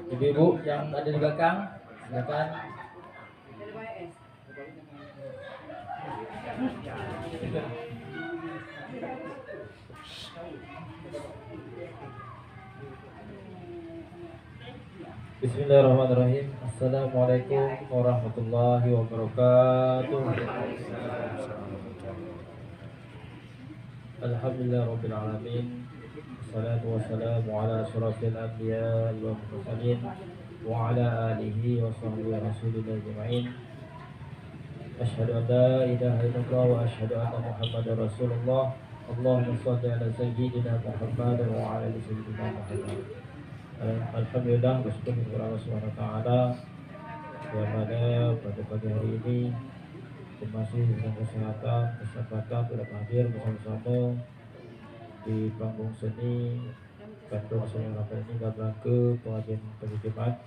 Ibu-ibu yang ada di belakang, silakan. Bismillahirrahmanirrahim. Assalamualaikum warahmatullahi wabarakatuh. Alhamdulillahirabbil alamin. Wassalatu wassalamu ala asyrafil anbiya wal mursalin wa ala alihi wa sahbihi rasulillah ajma'in. Asyhadu an la ilaha illallah wa asyhadu anna Muhammadar Rasulullah. Allahumma shalli ala sayyidina Muhammad wa ala ali sayyidina Muhammad. Alhamdulillah, bersyukur kepada Allah Subhanahu wa taala yang mana pada pagi hari ini masih dengan kesempatan telah hadir bersama-sama di panggung seni kantor Seni Rapat ini dalam rangka pengajian pagi Jumat.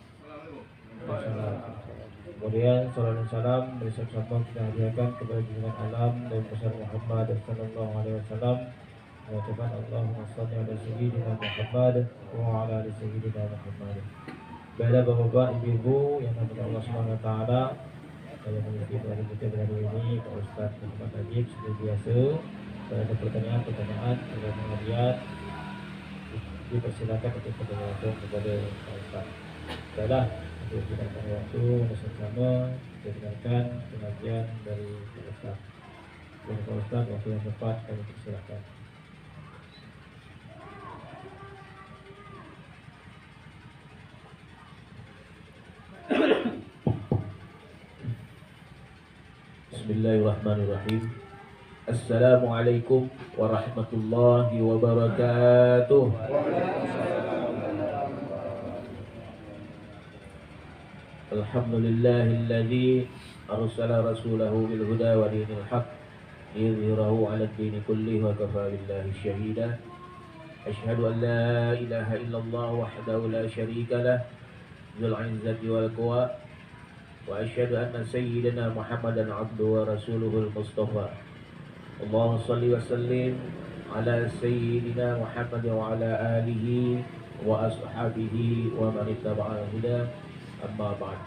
Kemudian salam dan salam bersama-sama kita hadiahkan kepada junjungan alam dan besar Muhammad sallallahu alaihi wasallam. Mengucapkan Allahumma shalli ala sayyidina Muhammad wa ala ali sayyidina Muhammad. Baiklah bapak-bapak, ibu-ibu yang dirahmati Allah Subhanahu wa taala, saya mengisi dari kita hari ini Pak Ustaz Muhammad Najib seperti biasa. Kalau ada pertanyaan, ada pengajian, dipersilakan untuk bertanya langsung kepada Pak Ustaz. Baiklah, untuk kita pada waktu bersama kita dengarkan pengajian dari Pak Ustaz. Dari Pak Ustaz, waktu yang tepat kami persilakan. Bismillahirrahmanirrahim. Assalamualaikum warahmatullahi wabarakatuh. Alhamdulillahilladzi arsala rasulahu bil huda wa dinil haqq liyudhhirahu 'ala ad-dini kullihi wa kafaa billahi shahida. Asyhadu an la ilaha illallah wahdahu la syarika lah dzul 'izzati wal quwwa. Wa asyhadu anna sayyidina Muhammadan abduhu wa rasuluhul mustafa. Allahumma shalli wa sallim ala sayyidina Muhammad wa ala alihi wa ashabihi wa man ittaba'a huda. Amma ba'd.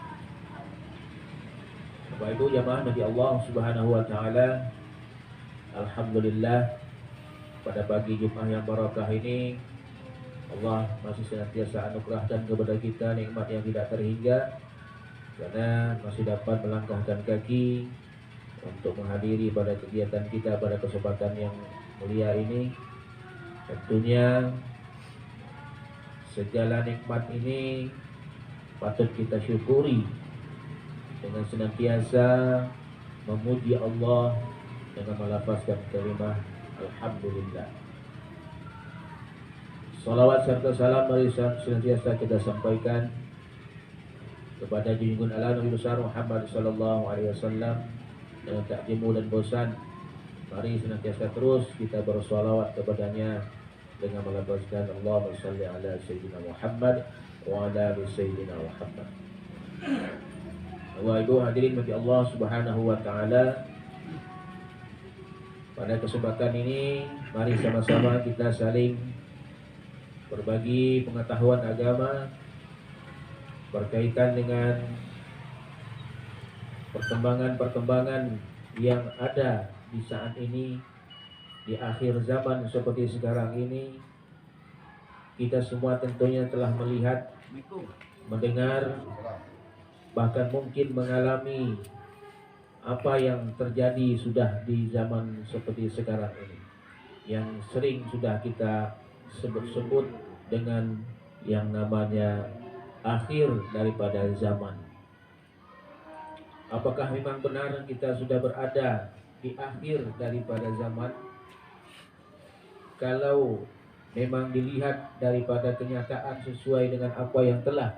Bapak Ibu jamaah Nabi Allah Subhanahu wa taala, alhamdulillah pada pagi Jumat yang barakah ini Allah masih senantiasa anugerahkan kepada kita nikmat yang tidak terhingga, karena masih dapat melangkahkan kaki untuk menghadiri pada kegiatan kita pada kesempatan yang mulia ini. Tentunya segala nikmat ini patut kita syukuri dengan senantiasa memuji Allah dengan melafazkan kalimat alhamdulillah. Salawat serta salam mari senantiasa kita sampaikan kepada junjungan alam Nabi besar Muhammad sallallahu alaihi wasallam. Dengan tak jemu dan bosan, mari senantiasa terus kita bersolawat kepadanya dengan melafazkan Allahumma shalli ala sayyidina Muhammad wa ala ali sayyidina Muhammad. Bapak Ibu hadirin bagi Allah Subhanahu wa taala, pada kesempatan ini mari sama-sama kita saling berbagi pengetahuan agama berkaitan dengan perkembangan-perkembangan yang ada di saat ini, di akhir zaman seperti sekarang ini. Kita semua tentunya telah melihat, mendengar, bahkan mungkin mengalami apa yang terjadi sudah di zaman seperti sekarang ini, yang sering sudah kita sebut-sebut dengan yang namanya akhir daripada zaman. Apakah memang benar kita sudah berada di akhir daripada zaman? Kalau memang dilihat daripada kenyataan sesuai dengan apa yang telah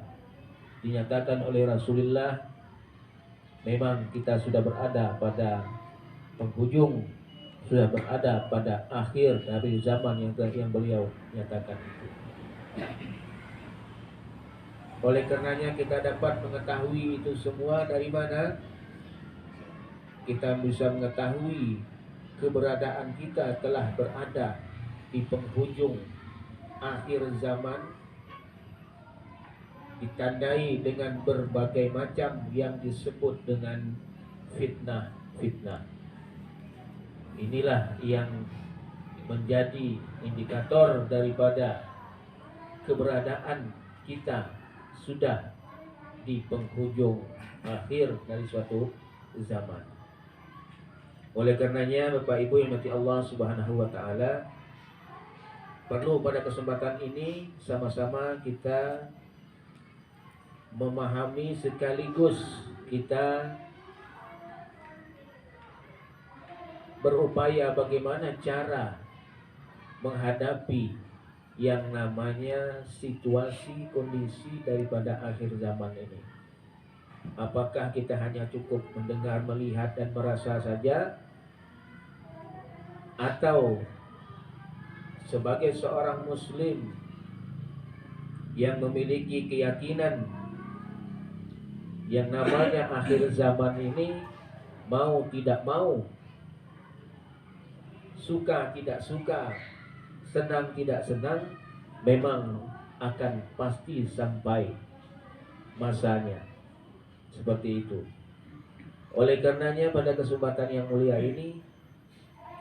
dinyatakan oleh Rasulullah, memang kita sudah berada pada penghujung, sudah berada pada akhir dari zaman yang beliau nyatakan itu. Oleh karenanya kita dapat mengetahui itu semua dari mana? Kita bisa mengetahui keberadaan kita telah berada di penghujung akhir zaman ditandai dengan berbagai macam yang disebut dengan fitnah-fitnah. Inilah yang menjadi indikator daripada keberadaan kita sudah di penghujung akhir dari suatu zaman. Oleh karenanya Bapak Ibu yang dirahmati Allah Subhanahu wa taala, perlu pada kesempatan ini sama-sama kita memahami sekaligus kita berupaya bagaimana cara menghadapi yang namanya situasi kondisi daripada akhir zaman ini. Apakah kita hanya cukup mendengar, melihat dan merasa saja, atau sebagai seorang muslim yang memiliki keyakinan yang namanya akhir zaman ini, mau tidak mau, suka tidak suka, senang tidak senang, memang akan pasti sampai masanya. Seperti itu. Oleh karenanya pada kesempatan yang mulia ini,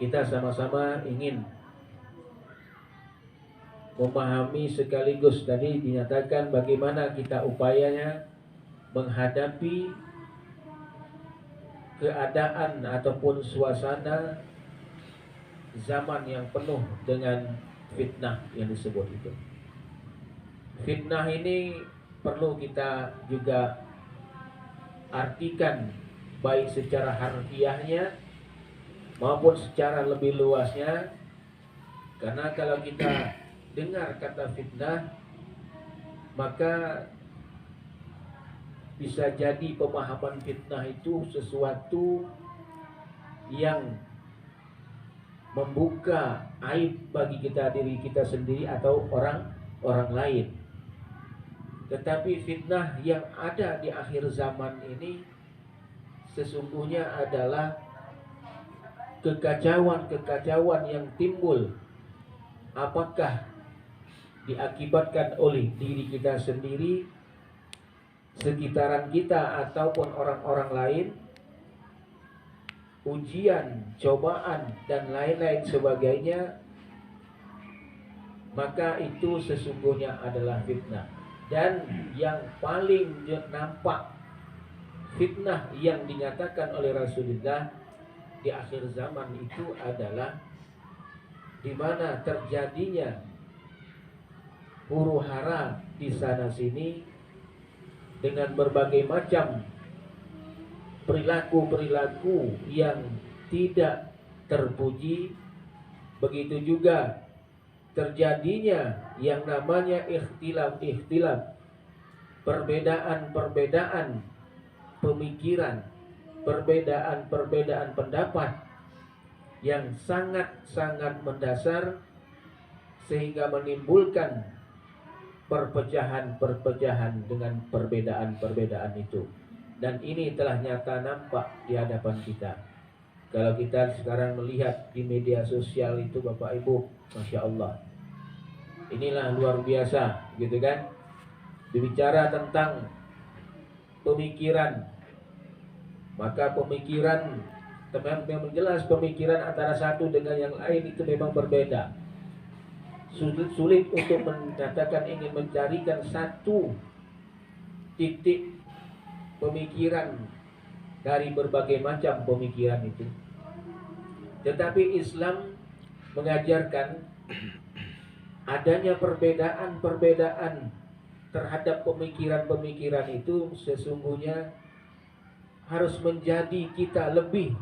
kita sama-sama ingin memahami sekaligus, tadi dinyatakan bagaimana kita upayanya menghadapi keadaan ataupun suasana zaman yang penuh dengan fitnah yang disebut itu. Fitnah ini perlu kita juga artikan baik secara harfiahnya maupun secara lebih luasnya, karena kalau kita dengar kata fitnah, maka bisa jadi pemahaman fitnah itu sesuatu yang membuka aib bagi diri kita sendiri atau orang lain. Tetapi fitnah yang ada di akhir zaman ini sesungguhnya adalah kekacauan yang timbul, apakah diakibatkan oleh diri kita sendiri, sekitaran kita ataupun orang-orang lain, ujian, cobaan dan lain-lain sebagainya, maka itu sesungguhnya adalah fitnah. Dan yang paling nampak fitnah yang dinyatakan oleh Rasulullah di akhir zaman itu adalah di mana terjadinya huru-hara di sana sini dengan berbagai macam perilaku-perilaku yang tidak terpuji. Begitu juga terjadinya yang namanya ikhtilaf, perbedaan pemikiran, perbedaan pendapat yang sangat-sangat mendasar, sehingga menimbulkan perpecahan dengan perbedaan itu. Dan ini telah nyata nampak di hadapan kita. Kalau kita sekarang melihat di media sosial itu, Bapak Ibu, Masya Allah, inilah luar biasa, gitu kan? Berbicara tentang pemikiran, maka pemikiran memang jelas, pemikiran antara satu dengan yang lain itu memang berbeda. Sulit untuk menyatakan ingin mencarikan satu titik pemikiran dari berbagai macam pemikiran itu. Tetapi Islam mengajarkan adanya perbedaan terhadap pemikiran itu sesungguhnya harus menjadi kita lebih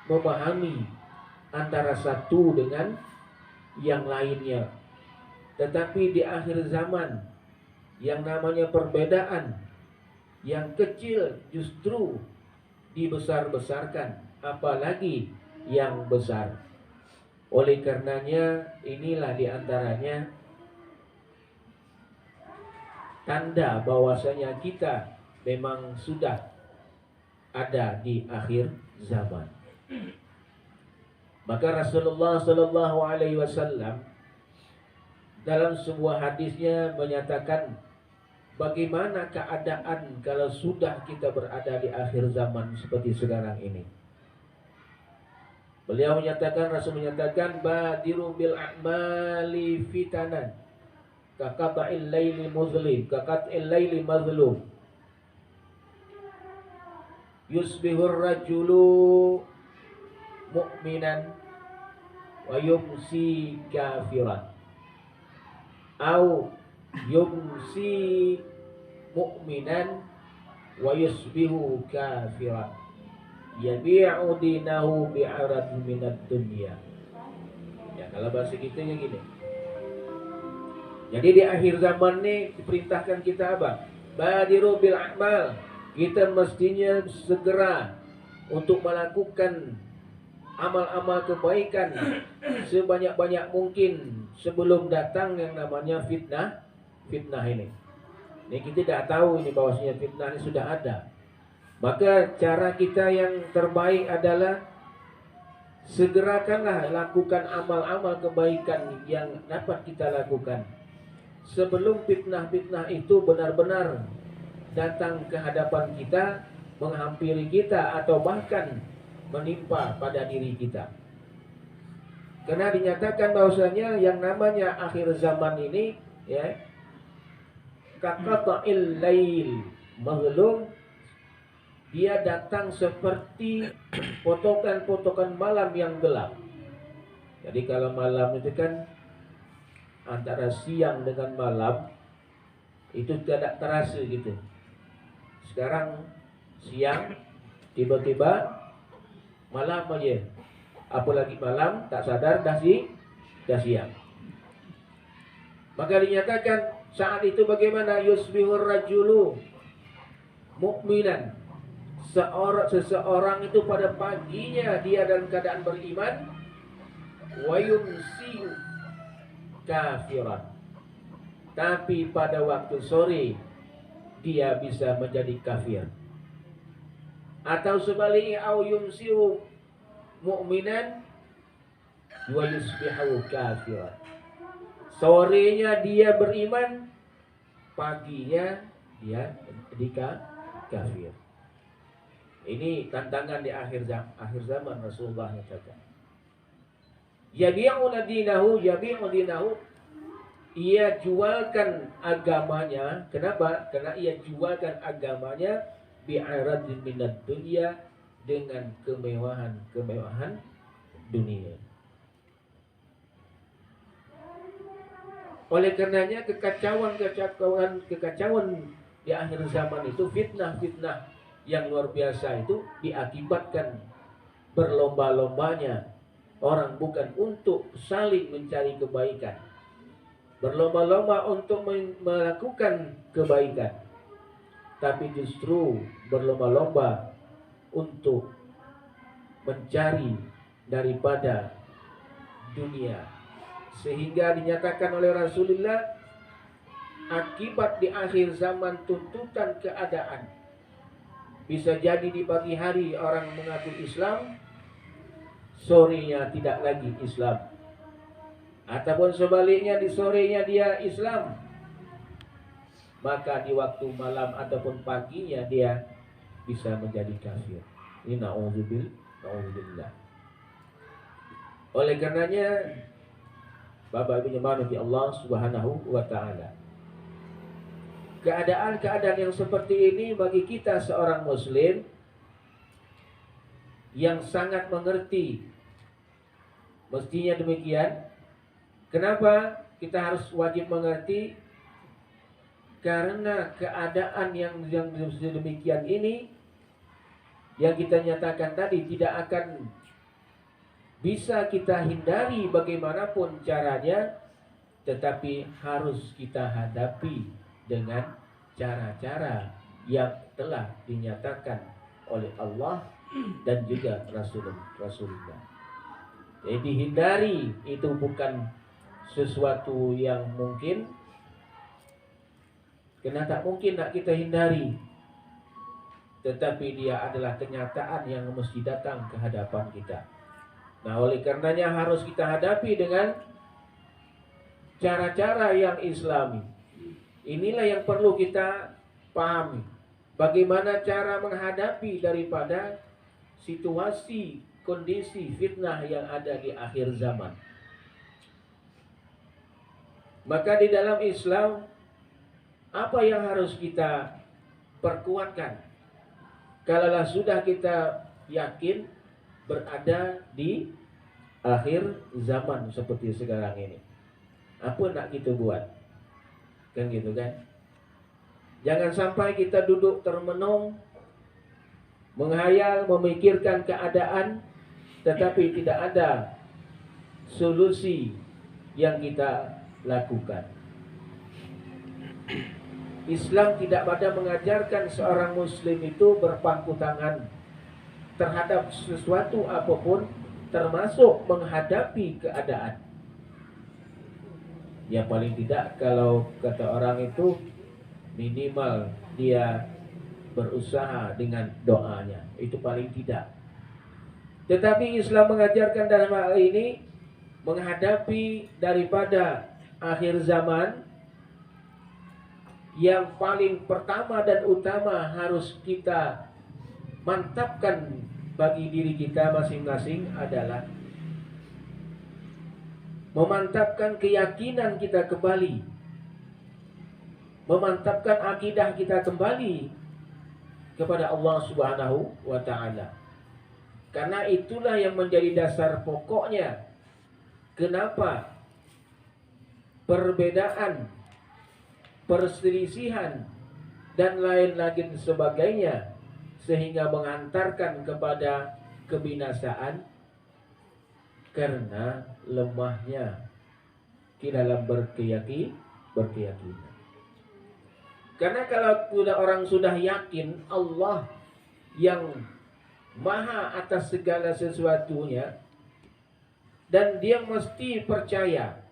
memahami antara satu dengan yang lainnya. Tetapi di akhir zaman, yang namanya perbedaan yang kecil justru dibesar-besarkan, apalagi yang besar. Oleh karenanya inilah diantaranya tanda bahwasanya kita memang sudah ada di akhir zaman. Maka Rasulullah Sallallahu Alaihi Wasallam dalam sebuah hadisnya menyatakan bagaimana keadaan kalau sudah kita berada di akhir zaman seperti sekarang ini. Beliau menyatakan, Rasul menyatakan, badiru bil a'mali fitanan kaqata'il laili muzlim, kaqata'il laili mazlum. Yusbihur rajulu mu'minan wa yumsi kafiran. Au yumsi mu'minan wa yusbihu kafiran. Yabi'u dinahu bi'arad minad dunya. Ya, kalau bahasa kita yang gini. Jadi di akhir zaman ini diperintahkan kita apa? Badiru bil a'mal. Kita mestinya segera untuk melakukan amal-amal kebaikan sebanyak-banyak mungkin sebelum datang yang namanya fitnah ini. Ini kita tidak tahu ini bahwasanya fitnah ini sudah ada. Maka cara kita yang terbaik adalah segerakanlah lakukan amal-amal kebaikan yang dapat kita lakukan sebelum fitnah-fitnah itu benar-benar datang ke hadapan kita, menghampiri kita atau bahkan menimpa pada diri kita. Karena dinyatakan bahwasanya yang namanya akhir zaman ini ya kaqata'il lail maghlum, dia datang seperti potongan-potongan malam yang gelap. Jadi kalau malam itu kan antara siang dengan malam itu tidak terasa gitu. Sekarang siang tiba-tiba malam aja. Apalagi malam tak sadar dah siang. Maka dinyatakan saat itu bagaimana yusbihur rajulu mu'minan. Seseorang itu pada paginya dia dalam keadaan beriman, wa yumsiu kafiran. Tapi pada waktu sore dia bisa menjadi kafir. Atau sebaliknya au yumsiu mu'minan wa yusbihu kafiran. Sorenya dia beriman, paginya dia jadi kafir. Ini tantangan di akhir zaman Rasulullah katakan. Yabi'u dinahu, ia jualkan agamanya. Kenapa? Karena ia jualkan agamanya bi'aradin minad dunya, dengan kemewahan dunia. Oleh karenanya kekacauan di akhir zaman itu, fitnah-fitnah yang luar biasa itu diakibatkan berlomba-lombanya orang bukan untuk saling mencari kebaikan, berlomba-lomba untuk melakukan kebaikan, tapi justru berlomba-lomba untuk mencari daripada dunia. Sehingga dinyatakan oleh Rasulullah, akibat di akhir zaman tuntutan keadaan. Bisa jadi di pagi hari orang mengaku Islam, sorenya tidak lagi Islam. Ataupun sebaliknya di sorenya dia Islam, maka di waktu malam ataupun paginya dia bisa menjadi kafir. Ini na'udzubillah. Oleh karenanya, Bapak Ibu yang di Allah Subhanahu wa taala, keadaan-keadaan yang seperti ini bagi kita seorang muslim yang sangat mengerti, mestinya demikian. Kenapa kita harus wajib mengerti? Karena keadaan yang demikian ini yang kita nyatakan tadi tidak akan bisa kita hindari bagaimanapun caranya, tetapi harus kita hadapi dengan cara-cara yang telah dinyatakan oleh Allah dan juga Rasulullah. Jadi hindari itu bukan sesuatu yang mungkin, karena tak mungkin nak kita hindari, tetapi dia adalah kenyataan yang mesti datang ke hadapan kita. Nah, oleh karenanya harus kita hadapi dengan cara-cara yang islami. Inilah yang perlu kita pahami. Bagaimana cara menghadapi daripada situasi, kondisi fitnah yang ada di akhir zaman. Maka di dalam Islam, apa yang harus kita perkuatkan? Kalaulah sudah kita yakin berada di akhir zaman seperti sekarang ini, apa nak kita buat? Kan gitu kan? Jangan sampai kita duduk termenung, menghayal, memikirkan keadaan, tetapi tidak ada solusi yang kita lakukan. Islam tidak pada mengajarkan seorang muslim itu berpangku tangan terhadap sesuatu apapun, termasuk menghadapi keadaan. Ya paling tidak, kalau kata orang itu, minimal dia berusaha dengan doanya, itu paling tidak. Tetapi Islam mengajarkan dalam hal ini, menghadapi daripada akhir zaman, yang paling pertama dan utama harus kita mantapkan bagi diri kita masing-masing adalah memantapkan keyakinan kita kembali, memantapkan akidah kita kembali kepada Allah Subhanahu wa Ta'ala. Karena itulah yang menjadi dasar pokoknya kenapa perbedaan, perselisihan dan lain-lain sebagainya sehingga mengantarkan kepada kebinasaan, karena lemahnya di dalam berkeyakinan. Karena kalau orang sudah yakin Allah yang maha atas segala sesuatunya, dan dia mesti percaya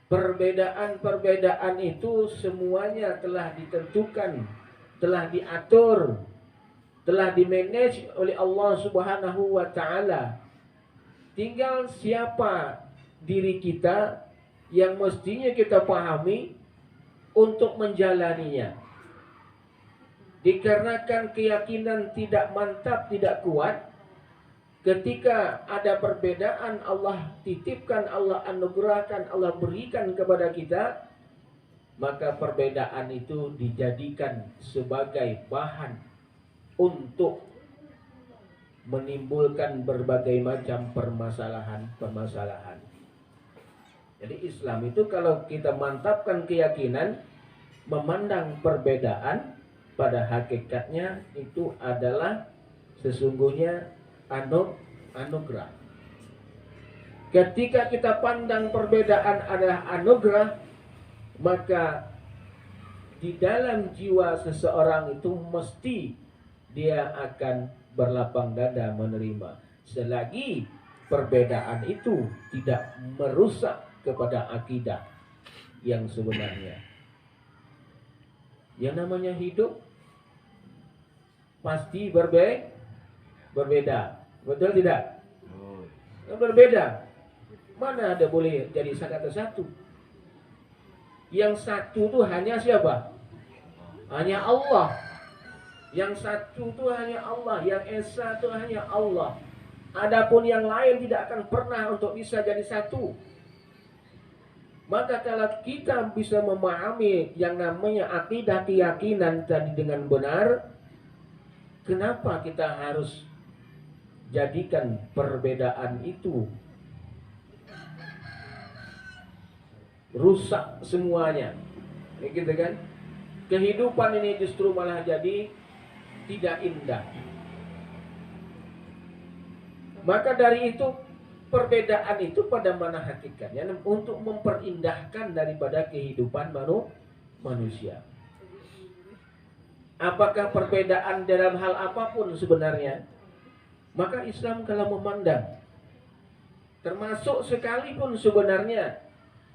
perbedaan-perbedaan itu semuanya telah ditentukan, telah diatur, telah dimanage oleh Allah Subhanahu wa Ta'ala. Tinggal siapa diri kita yang mestinya kita pahami untuk menjalaninya. Dikarenakan keyakinan tidak mantap, tidak kuat, ketika ada perbedaan Allah titipkan, Allah anugerahkan, Allah berikan kepada kita, maka perbedaan itu dijadikan sebagai bahan untuk menimbulkan berbagai macam permasalahan. Jadi Islam itu kalau kita mantapkan keyakinan, memandang perbedaan, pada hakikatnya itu adalah sesungguhnya anugerah. Ketika kita pandang perbedaan adalah anugerah, maka di dalam jiwa seseorang itu mesti dia akan berlapang dada menerima, selagi perbedaan itu tidak merusak kepada akidah yang sebenarnya. Yang namanya hidup pasti berbeda. Betul tidak? Berbeda. Mana ada boleh jadi kata satu? Yang satu itu hanya siapa? Hanya Allah. Yang satu itu hanya Allah. Yang esa itu hanya Allah. Adapun yang lain tidak akan pernah untuk bisa jadi satu. Maka kalau kita bisa memahami yang namanya akidah keyakinan tadi dengan benar, kenapa kita harus jadikan perbedaan itu rusak semuanya? Gitu kan? Kehidupan ini justru malah jadi tidak indah. Maka dari itu, perbedaan itu pada mana hakikatnya untuk memperindahkan daripada kehidupan manusia. Apakah perbedaan dalam hal apapun sebenarnya? Maka Islam kalau memandang, termasuk sekalipun sebenarnya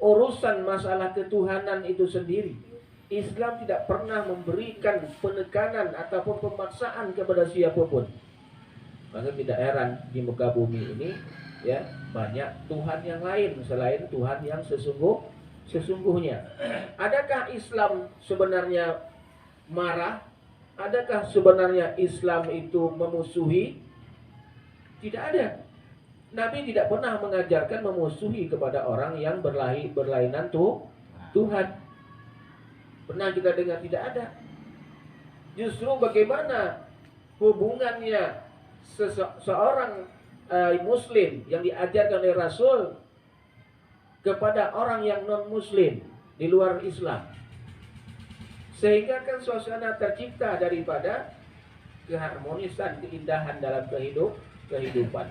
urusan masalah ketuhanan itu sendiri, Islam tidak pernah memberikan penekanan ataupun pemaksaan kepada siapapun. Maka tidak heran di muka bumi ini ya banyak Tuhan yang lain selain Tuhan yang sesungguhnya. Adakah Islam sebenarnya marah? Adakah sebenarnya Islam itu memusuhi? Tidak ada. Nabi tidak pernah mengajarkan memusuhi kepada orang yang berlainan Tuhan. Pernah kita dengar? Tidak ada. Justru bagaimana hubungannya seorang Muslim yang diajarkan oleh Rasul kepada orang yang non-Muslim di luar Islam, sehingga kan suasana tercipta daripada keharmonisan, keindahan dalam kehidupan.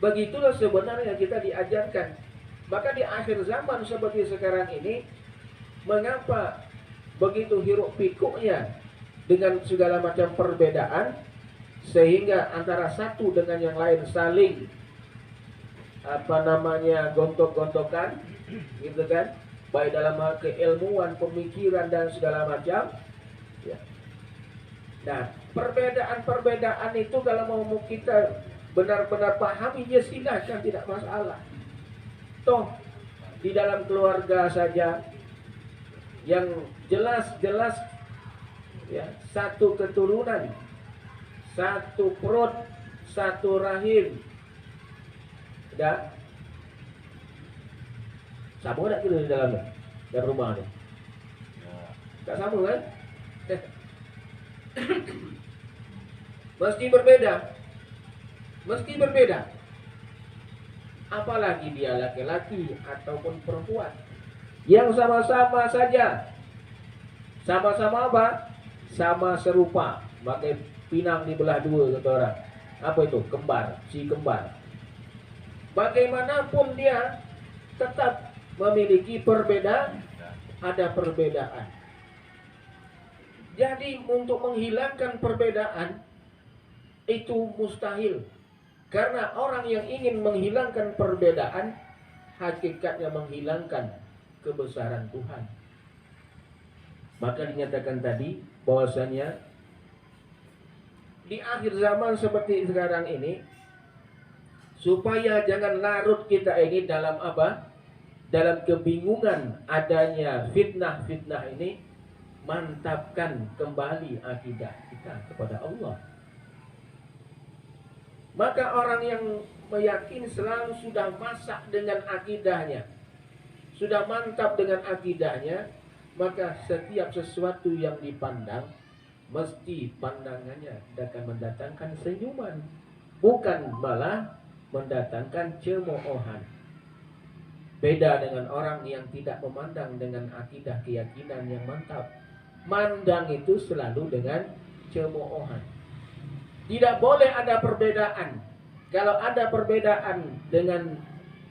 Begitulah sebenarnya kita diajarkan. Maka di akhir zaman seperti sekarang ini, mengapa begitu hiruk pikuknya dengan segala macam perbedaan, sehingga antara satu dengan yang lain saling gontok-gontokan, gitu kan, baik dalam hal keilmuan, pemikiran dan segala macam. Ya. Nah, perbedaan-perbedaan itu kalau mau kita benar-benar pahami, ya silahkan, tidak masalah. Toh di dalam keluarga saja yang jelas-jelas ya, satu keturunan, satu perut, satu rahim, dah sama tak kita di dalamnya, dalam rumah ni? Tak sama kan? Mesti berbeda. Mesti berbeda. Apalagi dia laki-laki ataupun perempuan, yang sama-sama saja, sama-sama apa? Sama serupa, pakai pinang dibelah dua, kata orang. Apa itu? Kembar, si kembar. Bagaimanapun dia tetap memiliki perbedaan, ada perbedaan. Jadi untuk menghilangkan perbedaan itu mustahil. Karena orang yang ingin menghilangkan perbedaan, hakikatnya menghilangkan kebesaran Tuhan. Maka dinyatakan tadi bahwasanya di akhir zaman seperti sekarang ini, supaya jangan larut kita ini dalam apa? Dalam kebingungan adanya fitnah-fitnah ini, mantapkan kembali akidah kita kepada Allah. Maka orang yang meyakini selalu sudah masak dengan akidahnya, sudah mantap dengan akidahnya, maka setiap sesuatu yang dipandang, mesti pandangannya akan mendatangkan senyuman, bukan malah mendatangkan cemoohan. Beda dengan orang yang tidak memandang dengan akidah keyakinan yang mantap. Mandang itu selalu dengan cemoohan. Tidak boleh ada perbedaan. Kalau ada perbedaan dengan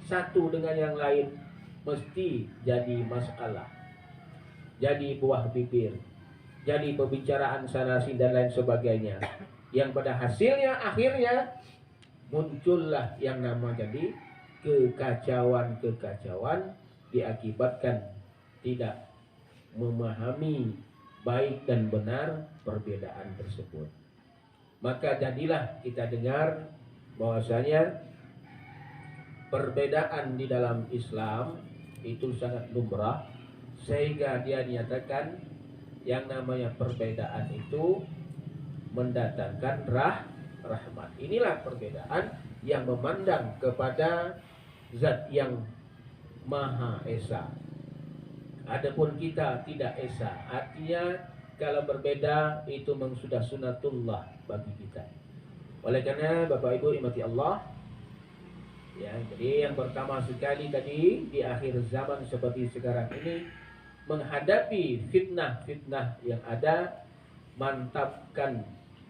satu dengan yang lain, mesti jadi masalah, jadi buah bibir, jadi pembicaraan sana sini dan lain sebagainya. Yang pada hasilnya akhirnya muncullah yang nama jadi kekacauan-kekacauan, diakibatkan tidak memahami baik dan benar perbedaan tersebut. Maka jadilah kita dengar bahwasanya perbedaan di dalam Islam itu sangat lumrah, sehingga dia dinyatakan yang namanya perbedaan itu mendatangkan rahmat. Inilah perbedaan yang memandang kepada Zat yang Maha Esa. Adapun kita tidak esa, artinya kalau berbeda itu memang sudah sunatullah bagi kita. Oleh karena Bapak Ibu dimati Allah, ya, jadi yang pertama sekali tadi di akhir zaman seperti sekarang ini, menghadapi fitnah-fitnah yang ada, mantapkan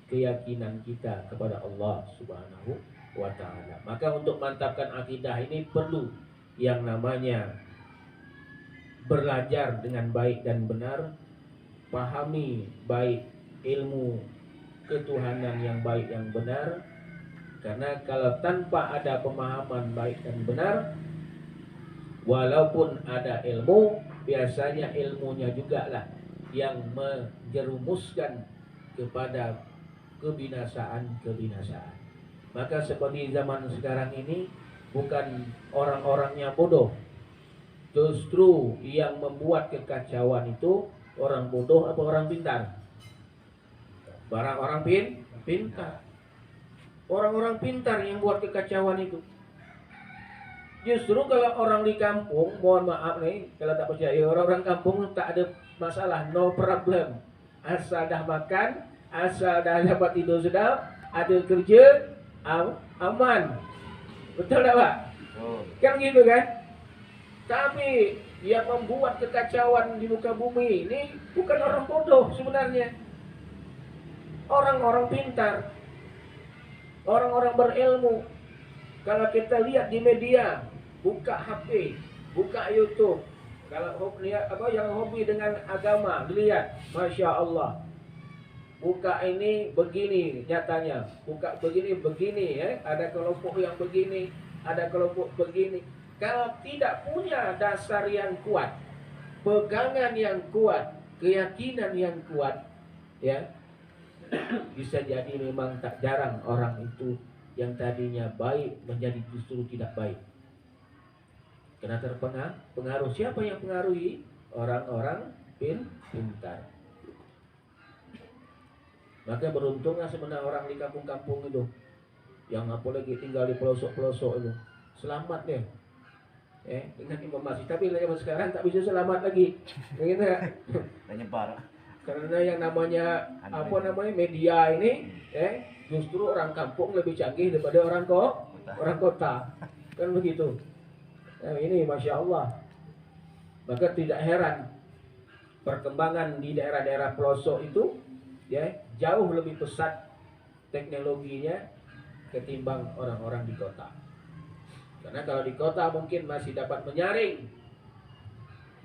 keyakinan kita kepada Allah Subhanahu wa ta'ala. Maka untuk mantapkan akidah ini perlu yang namanya belajar dengan baik dan benar, pahami baik ilmu ketuhanan yang baik yang benar. Karena kalau tanpa ada pemahaman baik dan benar, walaupun ada ilmu, biasanya ilmunya juga lah yang menjerumuskan kepada kebinasaan. Maka seperti zaman sekarang ini, bukan orang-orangnya bodoh, Justru yang membuat kekacauan itu orang bodoh atau orang pintar? Barang orang pintar. Orang-orang pintar yang buat kekacauan itu. Justru kalau orang di kampung, mohon maaf nih, kalau tak percaya, orang-orang kampung tak ada masalah, no problem. Asal dah makan, asal dah dapat tidur sedap, ada kerja, aman. Betul tak Pak? Kan gitu kan? Tapi yang membuat kekacauan di muka bumi ini bukan orang bodoh sebenarnya. Orang-orang pintar. Orang-orang berilmu. Kalau kita lihat di media, buka HP, buka YouTube. Kalau yang hobi dengan agama, dilihat, Masya Allah. Buka ini begini nyatanya, buka begini ya. Ada kelompok yang begini, ada kelompok begini. Kalau tidak punya dasar yang kuat, pegangan yang kuat, keyakinan yang kuat, ya, bisa jadi memang tak jarang orang itu yang tadinya baik menjadi justru tidak baik. Karena terpengaruh. Siapa yang pengaruhi? Orang-orang pintar. Maka beruntunglah sebenarnya orang di kampung-kampung itu, yang apalagi tinggal di pelosok-pelosok itu, selamat deh. Dengan informasi, tapi zaman sekarang tak bisa selamat lagi, begitu ya? Nyebar. Karena yang namanya media ini, justru orang kampung lebih canggih daripada orang kota, kan begitu. Nah, ini Masya Allah. Maka tidak heran perkembangan di daerah-daerah pelosok itu, ya, jauh lebih pesat teknologinya ketimbang orang-orang di kota. Karena kalau di kota mungkin masih dapat menyaring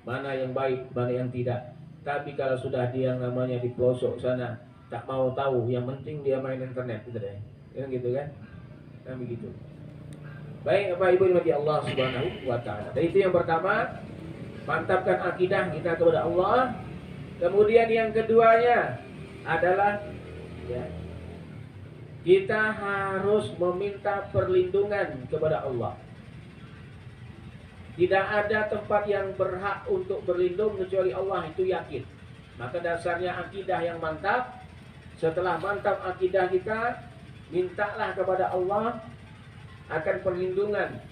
mana yang baik, mana yang tidak. Tapi kalau sudah dia yang namanya di pelosok sana, tak mau tahu, yang penting dia main internet gitu deh. Kan gitu kan? Nah begitu. Baik Bapak Ibu dimati Allah Subhanahu wa taala. Dan itu yang pertama, mantapkan akidah kita kepada Allah. Kemudian yang keduanya adalah, ya, kita harus meminta perlindungan kepada Allah. Tidak ada tempat yang berhak untuk berlindung kecuali Allah, itu yakin. Maka dasarnya akidah yang mantap. Setelah mantap akidah kita, mintalah kepada Allah akan perlindungan.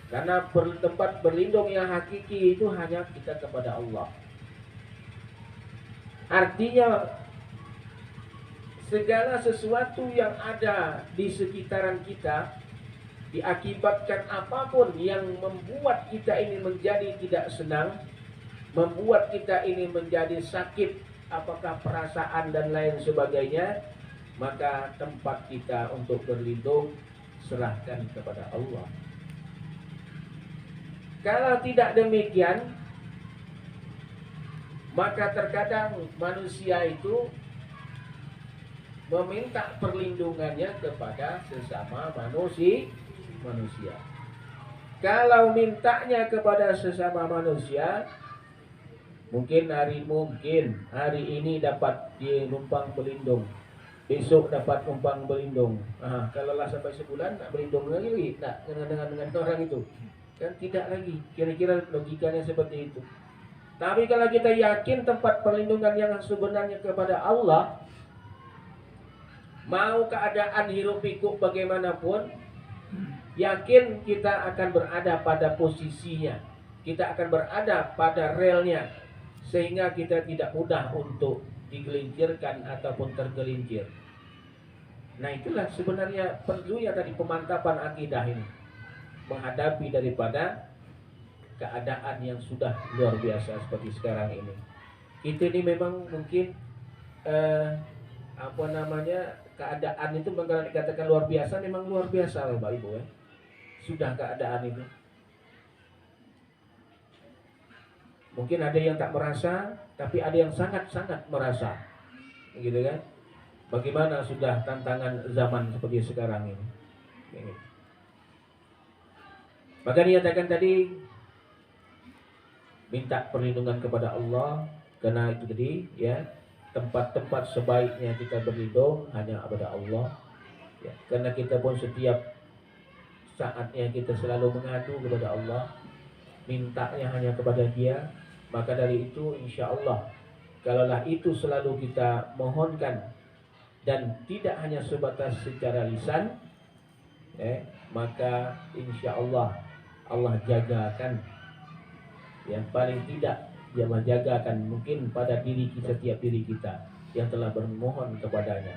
Karena tempat berlindung yang hakiki itu hanya kita kepada Allah. Artinya segala sesuatu yang ada di sekitaran kita, diakibatkan apapun yang membuat kita ini menjadi tidak senang, membuat kita ini menjadi sakit, apakah perasaan dan lain sebagainya, maka tempat kita untuk berlindung serahkan kepada Allah. Kalau tidak demikian, maka terkadang manusia itu meminta perlindungannya kepada sesama manusia. Kalau mintanya kepada sesama manusia, mungkin hari ini dapat numpang berlindung, besok dapat numpang berlindung. Kalau lah sampai sebulan nak berlindung lagi, nak dengan orang itu, kan tidak lagi. Kira-kira logikanya seperti itu. Tapi kalau kita yakin tempat perlindungan yang sebenarnya kepada Allah, mau keadaan hiruk pikuk bagaimanapun, yakin kita akan berada pada posisinya, kita akan berada pada relnya, sehingga kita tidak mudah untuk digelincirkan ataupun tergelincir. Nah itulah sebenarnya perlunya tadi pemantapan akidah ini, menghadapi daripada keadaan yang sudah luar biasa seperti sekarang ini. Kita ini memang mungkin keadaan itu kalau dikatakan luar biasa, memang luar biasa loh Bapak Ibu ya. Sudah keadaan itu. Mungkin ada yang tak merasa, tapi ada yang sangat-sangat merasa. Gitu kan? Bagaimana sudah tantangan zaman seperti sekarang ini. Maka dinyatakan tadi, minta perlindungan kepada Allah, karena itu tadi ya, tempat-tempat sebaiknya kita berlindung hanya kepada Allah ya, karena kita pun setiap saatnya kita selalu mengadu kepada Allah, mintanya hanya kepada Dia. Maka dari itu insya Allah, kalaulah itu selalu kita mohonkan dan tidak hanya sebatas secara lisan, maka insya Allah Allah jagakan. Yang paling tidak Dia menjagakan mungkin pada setiap diri kita yang telah bermohon kepadanya.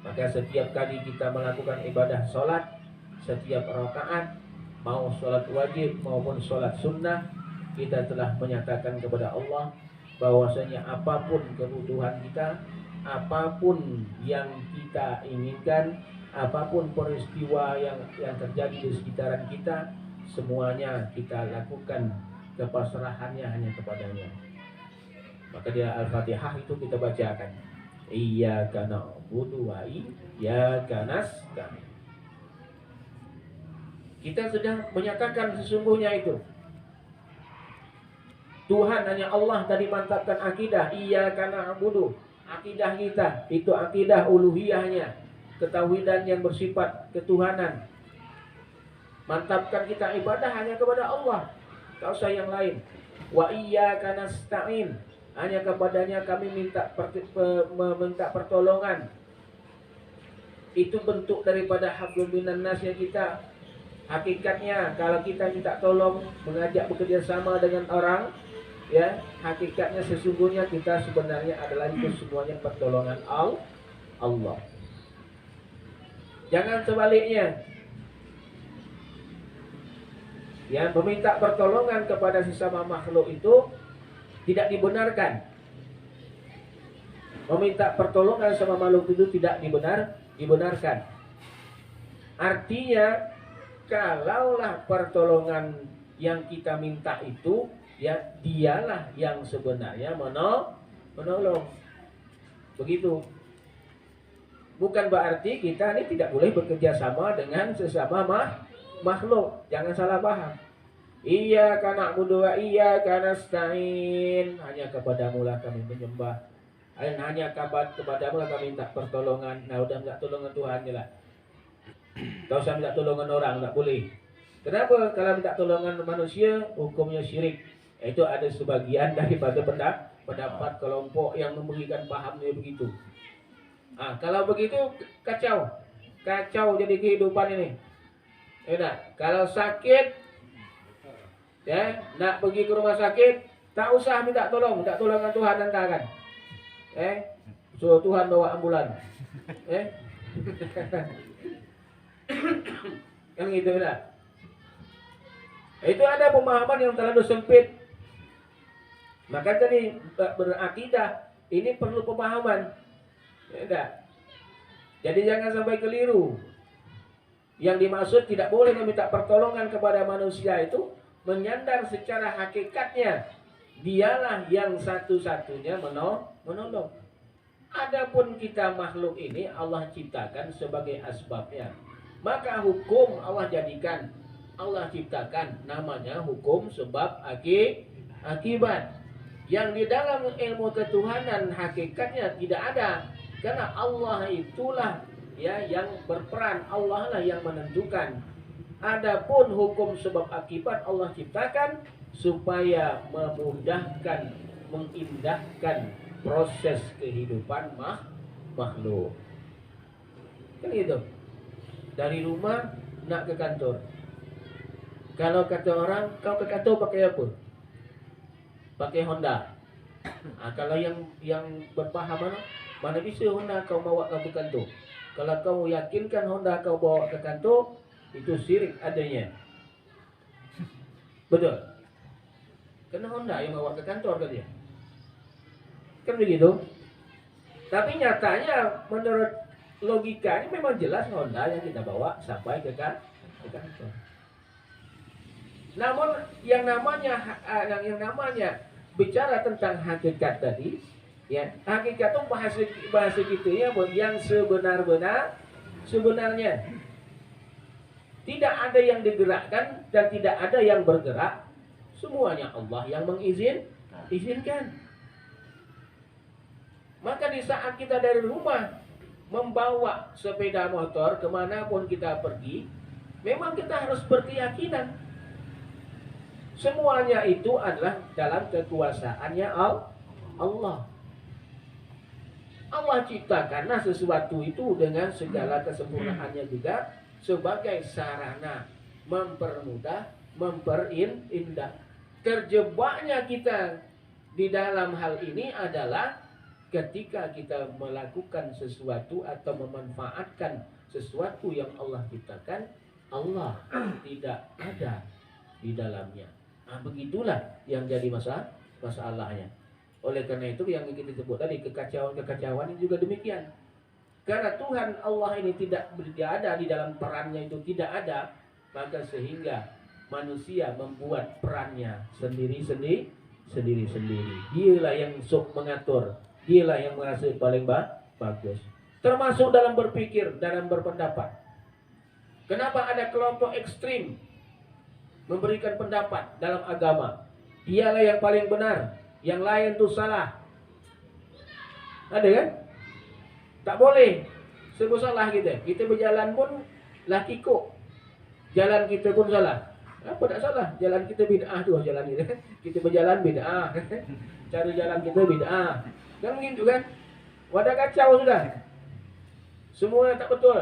Maka setiap kali kita melakukan ibadah sholat, setiap rakaat, mau sholat wajib maupun sholat sunnah, kita telah menyatakan kepada Allah bahwasanya apapun kebutuhan kita, apapun yang kita inginkan, apapun peristiwa yang terjadi di sekitaran kita, semuanya kita lakukan kepasrahannya hanya kepadanya. Maka di Al-Fatihah itu kita bacakan, Iyyaka na'budu wa iyyaka nasta'in. Kita sedang menyatakan sesungguhnya itu Tuhan hanya Allah. Tadi mantapkan akidah Iyyaka na'budu, akidah kita itu akidah uluhiyahnya, ketauhidan yang bersifat ketuhanan. Mantapkan kita ibadah hanya kepada Allah, tak usah yang lain. Wa iyyaka nasta'in, hanya kepadanya kami minta pertolongan. Itu bentuk daripada hablum minan nas yang kita. Hakikatnya kalau kita minta tolong, mengajak bekerja sama dengan orang, ya, hakikatnya sesungguhnya kita sebenarnya adalah itu semuanya pertolongan Allah. Jangan sebaliknya. Ya, meminta pertolongan kepada sesama makhluk itu tidak dibenarkan. Meminta pertolongan sama makhluk itu tidak dibenarkan. Artinya kalaulah pertolongan yang kita minta itu, ya dialah yang sebenarnya menolong. Begitu. Bukan berarti kita ini tidak boleh bekerja sama dengan sesama makhluk. Jangan salah paham. Iyyaka na'budu wa iyyaka nasta'in, hanya kepadamu lah kami menyembah. Hanya kepadamu lah kami minta pertolongan. Nah, udah minta tolongan Tuhan je lah. Tak usah minta tolongan orang, tak boleh. Kenapa? Kalau minta tolongan manusia, hukumnya syirik. Itu ada sebagian daripada pendapat kelompok yang memberikan pahamnya begitu. Kalau begitu kacau jadi kehidupan ini. Kalau sakit, ya, nak pergi ke rumah sakit, tak usah minta tolongan Tuhan hantarkan. Suruh Tuhan bawa ambulan. Kan gitu lah. Itu ada pemahaman yang terlalu sempit. Maka tadi berakidah ini perlu pemahaman. Ya, jadi jangan sampai keliru. Yang dimaksud tidak boleh meminta pertolongan kepada manusia itu menyandar secara hakikatnya dialah yang satu-satunya menolong. Adapun kita makhluk ini Allah ciptakan sebagai asbabnya. Maka hukum Allah jadikan, Allah ciptakan namanya hukum sebab akibat. Yang di dalam ilmu ketuhanan hakikatnya tidak ada. Karena Allah itulah, ya, yang berperan, Allah lah yang menentukan. Adapun hukum sebab akibat Allah ciptakan supaya memudahkan, mengindahkan proses kehidupan makhluk. Kan gitu. Dari rumah nak ke kantor. Kalau kata orang, kau ke kantor pakai apa? Pakai Honda. Kalau yang berpaham mana bisa Honda kau bawa kau ke kantor. Kalau kau yakinkan Honda kau bawa ke kantor, itu syirik adanya. Betul. Karena Honda yang bawa ke kantor kan dia. Kan begitu. Tapi nyatanya menurut logikanya memang jelas Honda yang kita bawa sampai ke kantor. Namun yang namanya bicara tentang hakikat tadi, ya, hakikat itu bahasa kita ya, yang sebenarnya tidak ada yang digerakkan dan tidak ada yang bergerak, semuanya Allah yang mengizinkan. Maka di saat kita dari rumah membawa sepeda motor kemanapun kita pergi, memang kita harus berkeyakinan Semuanya itu adalah dalam kekuasaannya Allah. Allah ciptakanlah sesuatu itu dengan segala kesempurnaannya juga sebagai sarana mempermudah, memperindah. Terjebaknya kita di dalam hal ini adalah ketika kita melakukan sesuatu atau memanfaatkan sesuatu yang Allah ciptakan, Allah tidak ada di dalamnya. Nah, begitulah yang jadi masalahnya. Oleh karena itu yang kita sebut tadi, kekacauan ini juga demikian. Karena Tuhan Allah ini tidak ada di dalam perannya, itu tidak ada, maka sehingga manusia membuat perannya sendiri-sendiri. Dialah yang sok mengatur, dialah yang merasa paling bagus. Termasuk dalam berpikir, dalam berpendapat. Kenapa ada kelompok ekstrim memberikan pendapat dalam agama? Dialah yang paling benar, yang lain itu salah. Ada kan? Tak boleh sebut salah kita. Kita berjalan pun lah kikuk. Jalan kita pun salah. Apa tak salah? Jalan kita bid'ah tu jalan kita. Kita berjalan bid'ah. Cara jalan kita bid'ah. Kan begitu kan? Wadah kacau sudah. Semua tak betul.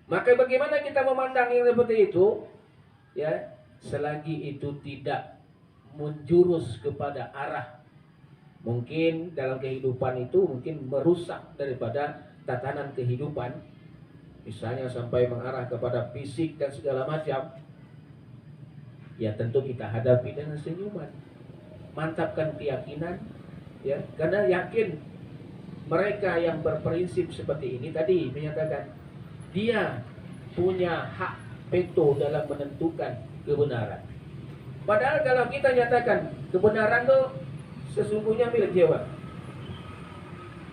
Maka bagaimana kita memandang yang seperti itu? Ya, selagi itu tidak menjurus kepada arah, mungkin dalam kehidupan itu mungkin merusak daripada tatanan kehidupan, misalnya sampai mengarah kepada fisik dan segala macam, ya tentu kita hadapi dengan senyuman, mantapkan keyakinan, ya, karena yakin mereka yang berprinsip seperti ini tadi menyatakan dia punya hak veto dalam menentukan kebenaran. Padahal kalau kita nyatakan kebenaran itu sesungguhnya milik Dewa.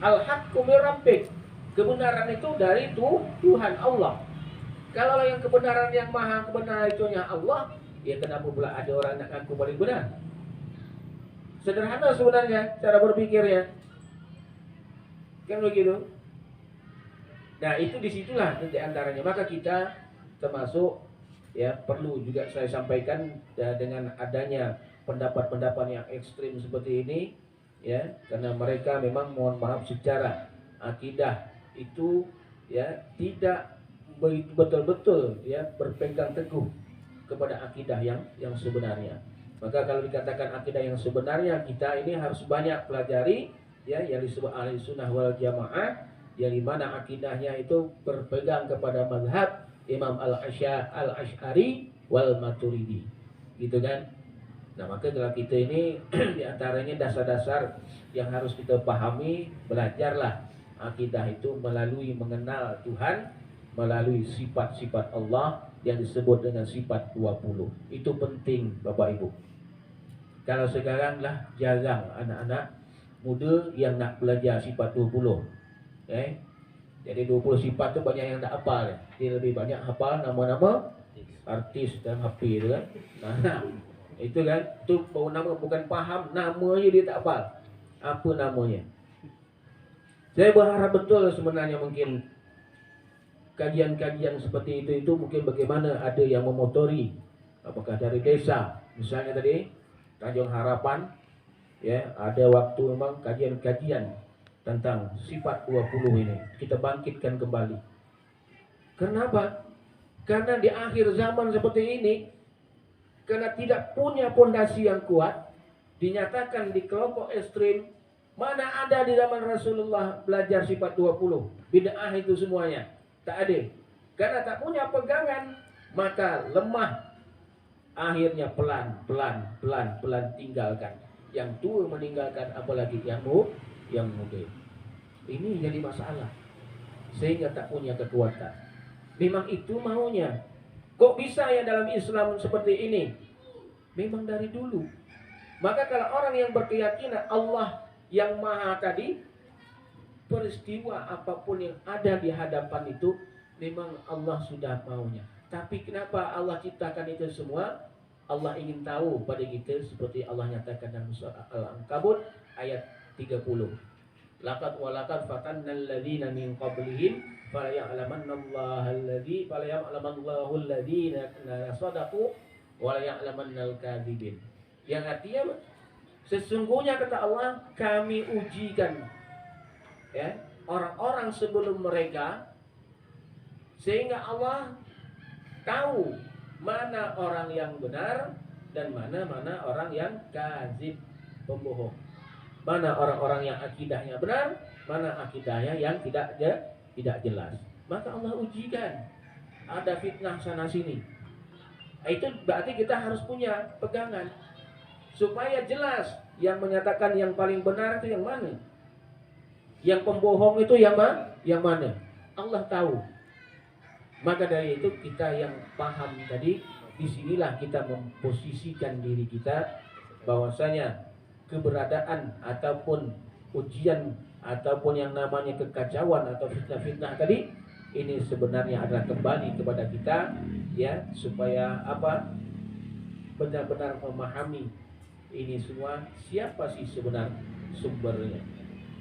Al-haqqu min rabbik. Kebenaran itu dari Tuhan Allah. Kalau yang kebenaran yang maha kebenaran itu nya Allah, ya kenapa pula ada orang nak ngaku paling benar? Sederhana sebenarnya cara berpikirnya. Kan begitu? Nah, itu disitulah di antaranya. Maka kita termasuk, ya, perlu juga saya sampaikan, ya, dengan adanya pendapat-pendapat yang ekstrim seperti ini, ya, karena mereka memang mohon maaf secara akidah itu, ya, tidak betul-betul, ya, berpegang teguh kepada akidah yang sebenarnya. Maka kalau dikatakan akidah yang sebenarnya, kita ini harus banyak pelajari, ya, yang disebut ahli sunnah wal jamaah, yang dimana akidahnya itu berpegang kepada mazhab Imam Al-Asy'ari wal Maturidi, gitu kan? Nah, maka kalau kita ini diantaranya dasar-dasar yang harus kita pahami, belajarlah akidah itu melalui mengenal Tuhan, melalui sifat-sifat Allah yang disebut dengan sifat 20. Itu penting Bapak Ibu. Kalau sekarang lah jarang anak-anak muda yang nak belajar sifat 20. Jadi 20 sifat tu banyak yang tak hafal. Dia lebih banyak hafal nama-nama artis dan HP tu kan. Nah, itu kan, tu baru nama, bukan faham namanya dia tak hafal. Apa namanya? Saya berharap betul sebenarnya mungkin kajian-kajian seperti itu mungkin bagaimana ada yang memotori, apakah dari desa, misalnya tadi Tanjung Harapan, ya, ada waktu memang kajian-kajian tentang sifat 20 ini kita bangkitkan kembali. Kenapa? Karena di akhir zaman seperti ini, karena tidak punya pondasi yang kuat, dinyatakan di kelompok ekstrim. Mana ada di zaman Rasulullah belajar sifat 20, bid'ah itu semuanya tak ada. Karena tak punya pegangan, maka lemah. Akhirnya pelan tinggalkan. Yang tua meninggalkan, apalagi yang muda. Ini jadi masalah, sehingga tak punya kekuatan. Memang itu maunya. Kok bisa ya dalam Islam seperti ini? Memang dari dulu. Maka kalau orang yang berkeyakinan Allah yang maha tadi, peristiwa apapun yang ada di hadapan itu memang Allah sudah maunya. Tapi kenapa Allah ciptakan itu semua? Allah ingin tahu pada kita, seperti Allah nyatakan dalam surah Al-Ankabut ayat 30. Laqad fatanna alladziina min qablihim falaya'lamanna Allahu alladziina sadaqu wa la ya'lamannal kadzibin. Yang artinya sesungguhnya kata Allah, kami ujikan ya orang-orang sebelum mereka, sehingga Allah tahu mana orang yang benar dan mana orang yang kadzib, pembohong. Mana orang-orang yang akidahnya benar, mana akidahnya yang tidak jelas. Maka Allah ujikan. Ada fitnah sana sini. Itu berarti kita harus punya pegangan supaya jelas yang menyatakan yang paling benar itu yang mana, yang pembohong itu yang mana. Allah tahu. Maka dari itu kita yang paham tadi, disinilah kita memposisikan diri kita bahwasanya keberadaan ataupun ujian ataupun yang namanya kekacauan atau fitnah-fitnah tadi ini sebenarnya adalah kembali kepada kita ya, supaya apa, benar-benar memahami ini semua siapa sih sebenar sumbernya.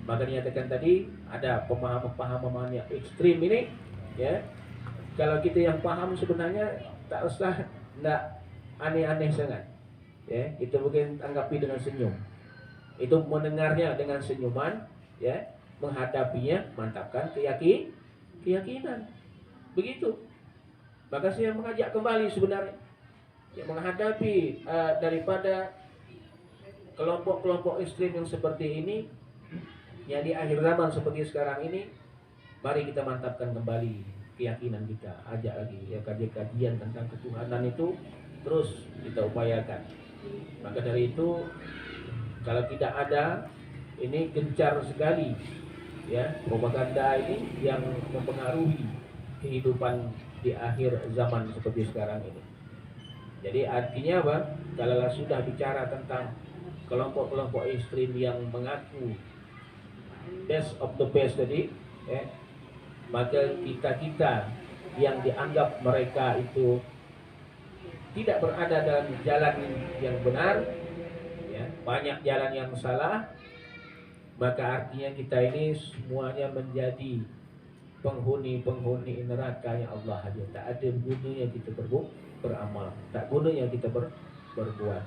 Maka dinyatakan tadi ada pemahaman yang ekstrim ini ya. Kalau kita yang paham sebenarnya tak usah enggak aneh-aneh sangat ya, kita mungkin tanggapi dengan senyum. Itu mendengarnya dengan senyuman ya, menghadapinya mantapkan keyakinan. Begitu. Maka saya mengajak kembali sebenarnya ya, menghadapi daripada kelompok-kelompok ekstrem yang seperti ini ya, di akhir zaman seperti sekarang ini, mari kita mantapkan kembali keyakinan kita. Ajak lagi ya, kajian tentang ketuhanan itu terus kita upayakan. Maka dari itu, kalau tidak ada, ini gencar sekali ya propaganda ini yang mempengaruhi kehidupan di akhir zaman seperti sekarang ini. Jadi artinya apa? Kalau sudah bicara tentang kelompok-kelompok ekstrim yang mengaku best of the best tadi ya, maka kita yang dianggap mereka itu tidak berada dalam jalan yang benar ya, banyak jalan yang salah, maka artinya kita ini semuanya menjadi penghuni neraka yang Allah aja. Tak ada gunanya kita beramal, tak gunanya kita berbuat.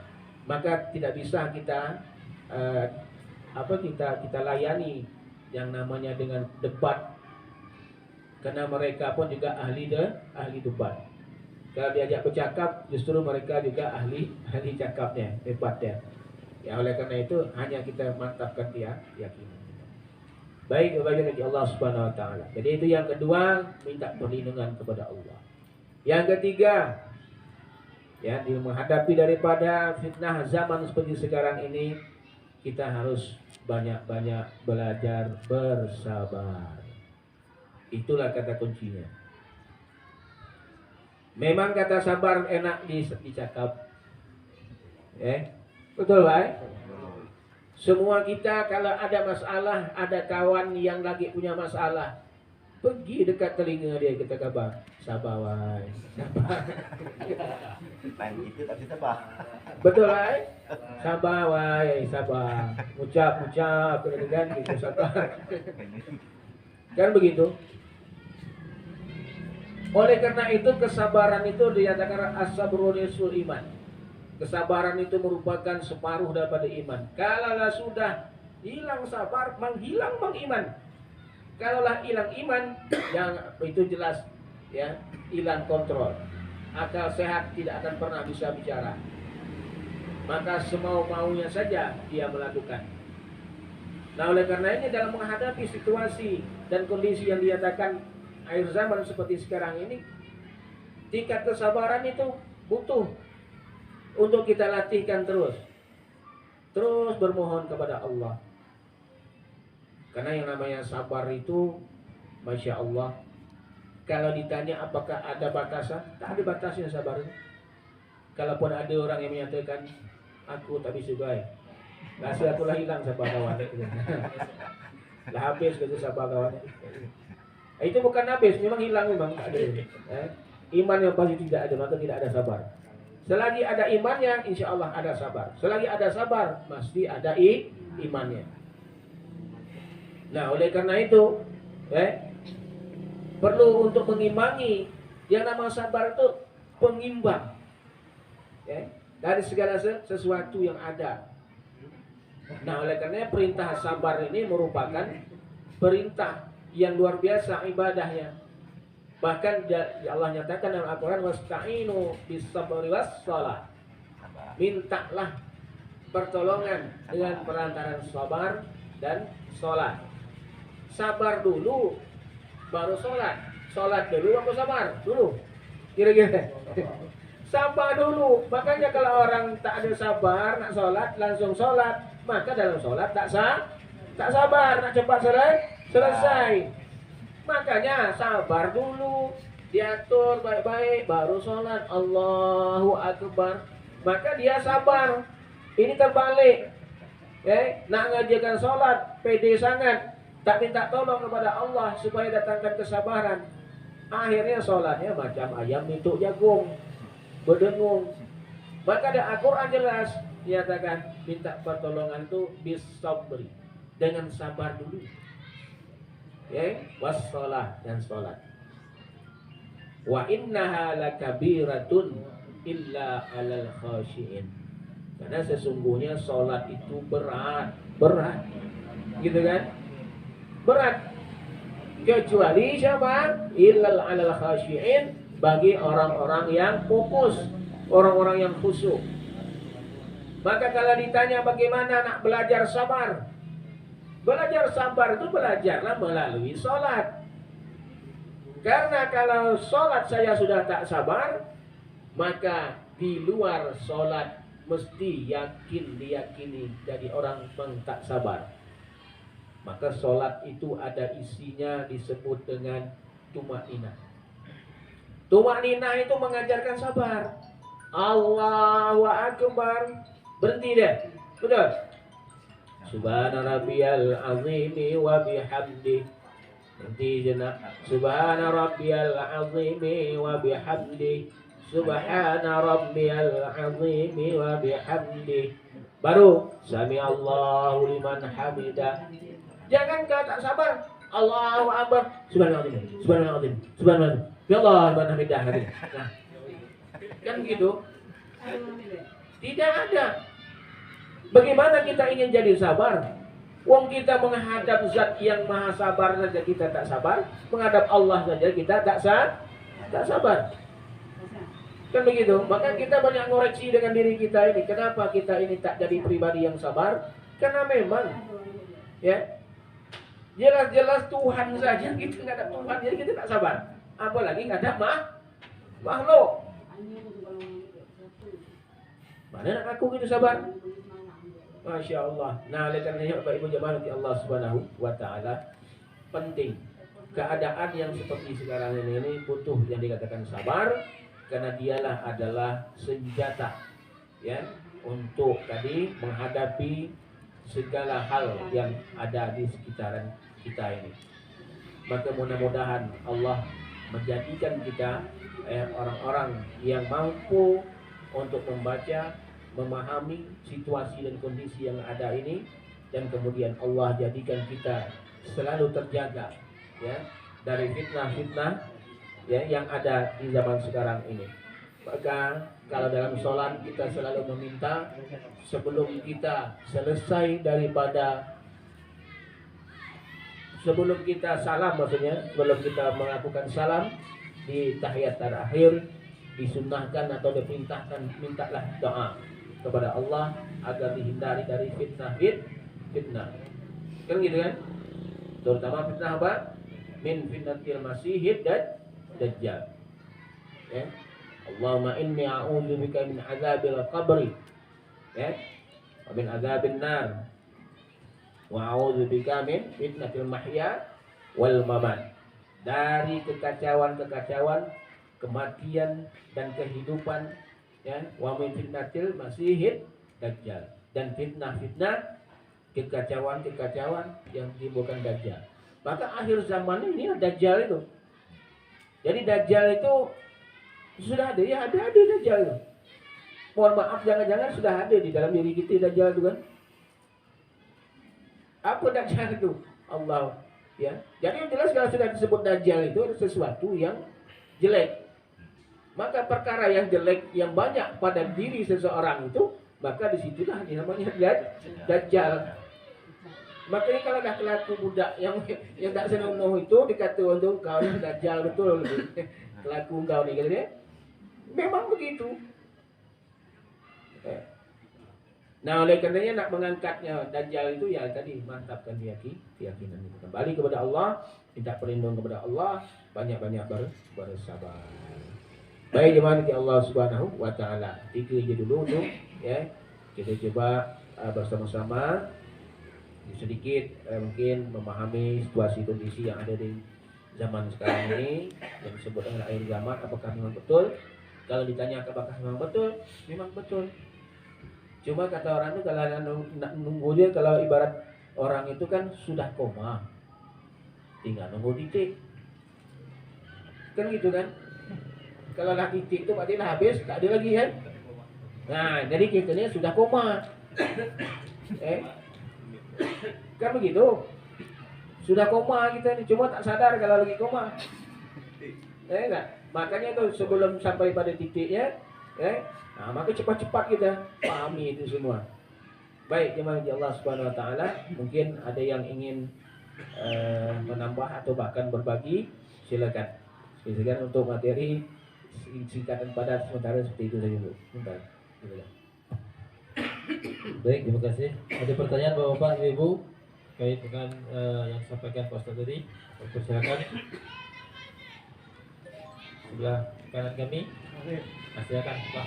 Maka tidak bisa kita kita layani yang namanya dengan debat, karena mereka pun juga ahli debat. Kalau diajak bercakap, justru mereka juga ahli cakapnya, debatnya. Ya, oleh karena itu hanya kita mantapkan keyakinan. Baik, kebahagiaan dari Allah Subhanahu wa taala. Jadi itu yang kedua, minta perlindungan kepada Allah. Yang ketiga, ya, di menghadapi daripada fitnah zaman seperti sekarang ini, kita harus banyak-banyak belajar bersabar. Itulah kata kuncinya. Memang kata sabar enak dicakap. Betul, baik? Semua kita kalau ada masalah, ada kawan yang lagi punya masalah, pergi dekat telinga dia, kita kabar, sabar wai, sabar. Main gitu tapi sabar. Betul, baik? Sabar wai, sabar. Ucap kan gitu, sabar. Kan begitu. Oleh karena itu kesabaran itu dinyatakan as-sabru nisful iman. Kesabaran itu merupakan separuh daripada iman. Kalaulah sudah hilang sabar, menghilang iman. Kalaulah hilang iman, yang itu jelas ya, hilang kontrol. Akal sehat tidak akan pernah bisa bicara. Maka semau-maunya saja dia melakukan. Nah, oleh karena ini dalam menghadapi situasi dan kondisi yang dinyatakan akhir zaman seperti sekarang ini, tingkat kesabaran itu butuh untuk kita latihkan terus bermohon kepada Allah. Karena yang namanya sabar itu, Masya Allah, kalau ditanya apakah ada batasan, tak ada batasnya sabar. Kalaupun ada orang yang menyatakan aku tak bisa baik, rasa aku lah hilang sabar kawan, lah habis gitu sabar kawan. Itu bukan habis, memang hilang, memang ada. Iman yang pasti tidak ada, maka tidak ada sabar. Selagi ada imannya, insya Allah ada sabar. Selagi ada sabar, pasti ada imannya. Nah, oleh karena itu, perlu untuk mengimbangi yang nama sabar itu pengimbang. Ya, dari segala sesuatu yang ada. Nah, oleh karena perintah sabar ini merupakan perintah yang luar biasa ibadahnya. Bahkan Allah nyatakan dalam Al-Quran, wasta'inu bis-sabri was-shalah. Mintalah pertolongan dengan perantaran sabar dan sholat. Sabar dulu baru sholat. Sholat dulu baru sabar dulu. Kira-kira sabar dulu. Makanya kalau orang tak ada sabar nak sholat langsung sholat, maka dalam sholat tak sabar, nak cepat selesai. Makanya sabar dulu, diatur baik-baik, baru sholat. Allahu Akbar, maka dia sabar. Ini terbalik. Nak ngajarkan sholat, pede sangat, tak minta tolong kepada Allah supaya datangkan kesabaran. Akhirnya sholatnya macam ayam nituk jagung, berdengung. Maka ada Al-Quran jelas nyatakan minta pertolongan itu bisabri, dengan sabar dulu. Wassalah, dan sholat. Wa innaha lakabiratun illa alal khashiin. Karena sesungguhnya sholat itu berat, gitu kan? Berat. Kecuali siapa? Illal alal khashiin, bagi orang-orang yang fokus, orang-orang yang khusyuk. Maka kalau ditanya bagaimana nak belajar sabar, belajar sabar itu belajarlah melalui sholat. Karena kalau sholat saya sudah tak sabar, maka di luar sholat mesti diyakini jadi orang yang tak sabar. Maka sholat itu ada isinya disebut dengan tumakninah. Tumakninah itu mengajarkan sabar. Allahu Akbar, berhenti deh, betul. Subhana rabbiyal azimi wa bihamdi. Berhenti jenak. Subhana rabbiyal azimi wa bihamdi. Subhana rabbiyal azimi wa bihamdi. Baru sami Allahu liman hamidah. Jangan kau tak sabar. Allahu Akbar. Subhanallah. Subhanallah. Subhanallah. Ya Allah liman hamidah. Nah, kan gitu. Tidak ada. Bagaimana kita ingin jadi sabar? Wong kita menghadap zat yang maha sabar saja kita tak sabar, menghadap Allah saja kita tak sabar. Kan begitu. Maka kita banyak ngoreksi dengan diri kita ini. Kenapa kita ini tak jadi pribadi yang sabar? Karena memang jelas-jelas Tuhan saja kita nggak ada Tuhan, jadi kita tak sabar. Apalagi nggak ada makhluk. Mana nak aku gitu sabar? Masya Allah. Nah, oleh karenanya Bapak Ibu jemaah di Allah Subhanahu wa Ta'ala, penting keadaan yang seperti sekarang ini butuh yang dikatakan sabar, karena dialah adalah senjata untuk tadi menghadapi segala hal yang ada di sekitaran kita ini. Maka mudah-mudahan Allah menjadikan kita orang-orang yang mampu untuk membaca, memahami situasi dan kondisi yang ada ini, dan kemudian Allah jadikan kita selalu terjaga dari fitnah-fitnah yang ada di zaman sekarang ini. Maka kalau dalam sholat kita selalu meminta sebelum kita selesai sebelum kita salam, maksudnya sebelum kita melakukan salam di tahiyat terakhir, disunnahkan atau diperintahkan mintalah doa kepada Allah agar dihindari dari fitnah. Kan gitu kan? Terutama fitnah apa? Min fitnatil masihid dan dajjal. Allahumma inni a'udzubika min azabil qabri wa min azabin nar wa a'udzubika min fitnatil mahya wal mamat. Dari kekacauan kematian dan kehidupan, wa min fitnatil masihid dajjal, dan fitnah-fitnah kekacauan yang ditimbulkan dajjal. Maka akhir zaman ini dajjal itu. Jadi dajjal itu sudah ada, ada dajjal itu. Mohon maaf, jangan-jangan sudah ada di dalam diri kita dajjal itu kan. Apa dajjal itu? Allah Jadi yang jelas kalau sudah disebut dajjal itu sesuatu yang jelek. Maka perkara yang jelek yang banyak pada diri seseorang itu, maka disitulah namanya dajjal. Makanya kalau dah kelaku budak yang tak senonoh itu dikata untuk kau ni dajjal betul. Kelaku kau ni kata dia. Memang begitu. Nah, oleh karenanya nak mengangkatnya dajjal itu ya tadi mantapkan keyakinan itu. Kembali kepada Allah, minta perlindungan kepada Allah, banyak-banyak bersabar. Baik jemaah Allah Subhanahu wa taala. 3 je dulu tu ya. Kita coba bersama-sama sedikit mungkin memahami situasi kondisi yang ada di zaman sekarang ini yang disebut dengan akhir zaman. Apakah memang betul? Kalau ditanya apakah memang betul, memang betul. Cuma kata orang itu kalau nak nunggu dia, kalau ibarat orang itu kan sudah koma, tinggal nunggu titik, kan gitu kan? Kalau dah titik itu berarti dah habis, tak ada lagi kan? Nah, jadi kita ni sudah koma, kan begitu? Sudah koma kita ni, cuma tak sadar kalau lagi koma, tak? Makanya tu sebelum sampai pada titiknya, nah, maka cepat-cepat kita pahami itu semua. Baik, jemaah Allah Subhanahu wa taala, mungkin ada yang ingin menambah atau bahkan berbagi, silakan. Silakan untuk materi singkatan padat sementara seperti itu saja dulu. Sebentar. Baik, terima kasih. Ada pertanyaan Bapak, Ibu kait dengan yang disampaikan Pak Ustaz tadi? Silakan. Sebelah kanan kami. Silakan Pak.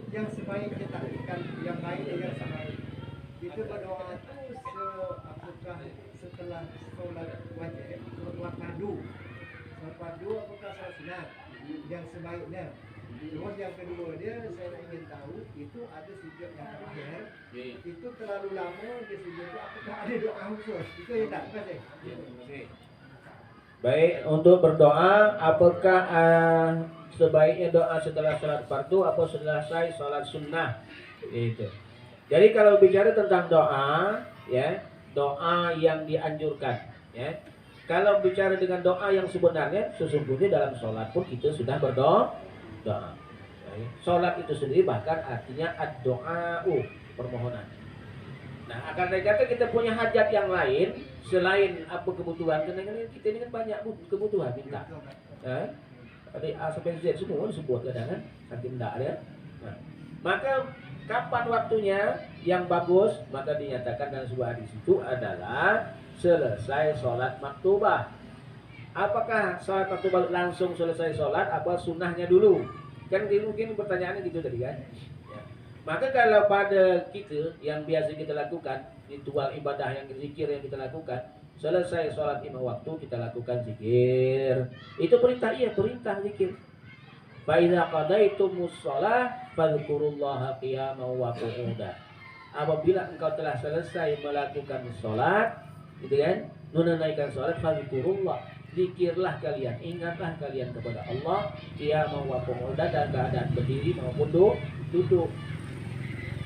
Yang sebaiknya takkan yang baik yang sebaik itu berdoa itu apakah setelah sholat wajib sholat fardu apakah sholat sunat yang sebaiknya. Terus yang kedua dia saya ingin tahu itu ada sujud yang terakhir itu terlalu lama dia sujud itu apakah ada doa khusus itu yang tak kasih. Baik, untuk berdoa apakah sebaiknya doa setelah sholat fardu atau selesai sholat sunnah itu. Jadi kalau bicara tentang doa, ya doa yang dianjurkan, ya. Kalau bicara dengan doa yang sebenarnya, sesungguhnya dalam sholat pun kita sudah berdoa. Sholat itu sendiri bahkan artinya ad-doa'u, permohonan. Nah, akan kata kita punya hajat yang lain selain apa kebutuhan, karena kita ini kan banyak kebutuhan minta. Ada A sampai Z semua disebut kadang kan, saking tak ada. Nah, maka kapan waktunya yang bagus, maka dinyatakan dalam sebuah hadis itu adalah selesai sholat maktubah. Apakah sholat maktubah langsung selesai sholat, apa sunnahnya dulu? Kan mungkin pertanyaannya gitu tadi kan. Ya. Maka kalau pada kita yang biasa kita lakukan, ritual ibadah yang zikir yang kita lakukan, selesai sholat 5 waktu kita lakukan zikir. Itu perintah, iya perintah zikir. Fa idza qadaitumus shalah fadhkurullaha qiyaman wa qu'udan. Apabila engkau telah selesai melakukan sholat, gitu kan? Menunaikan sholat, fadhkurullah, zikirlah kalian, ingatlah kalian kepada Allah qiyaman wa qu'udan, dan keadaan berdiri maupun duduk.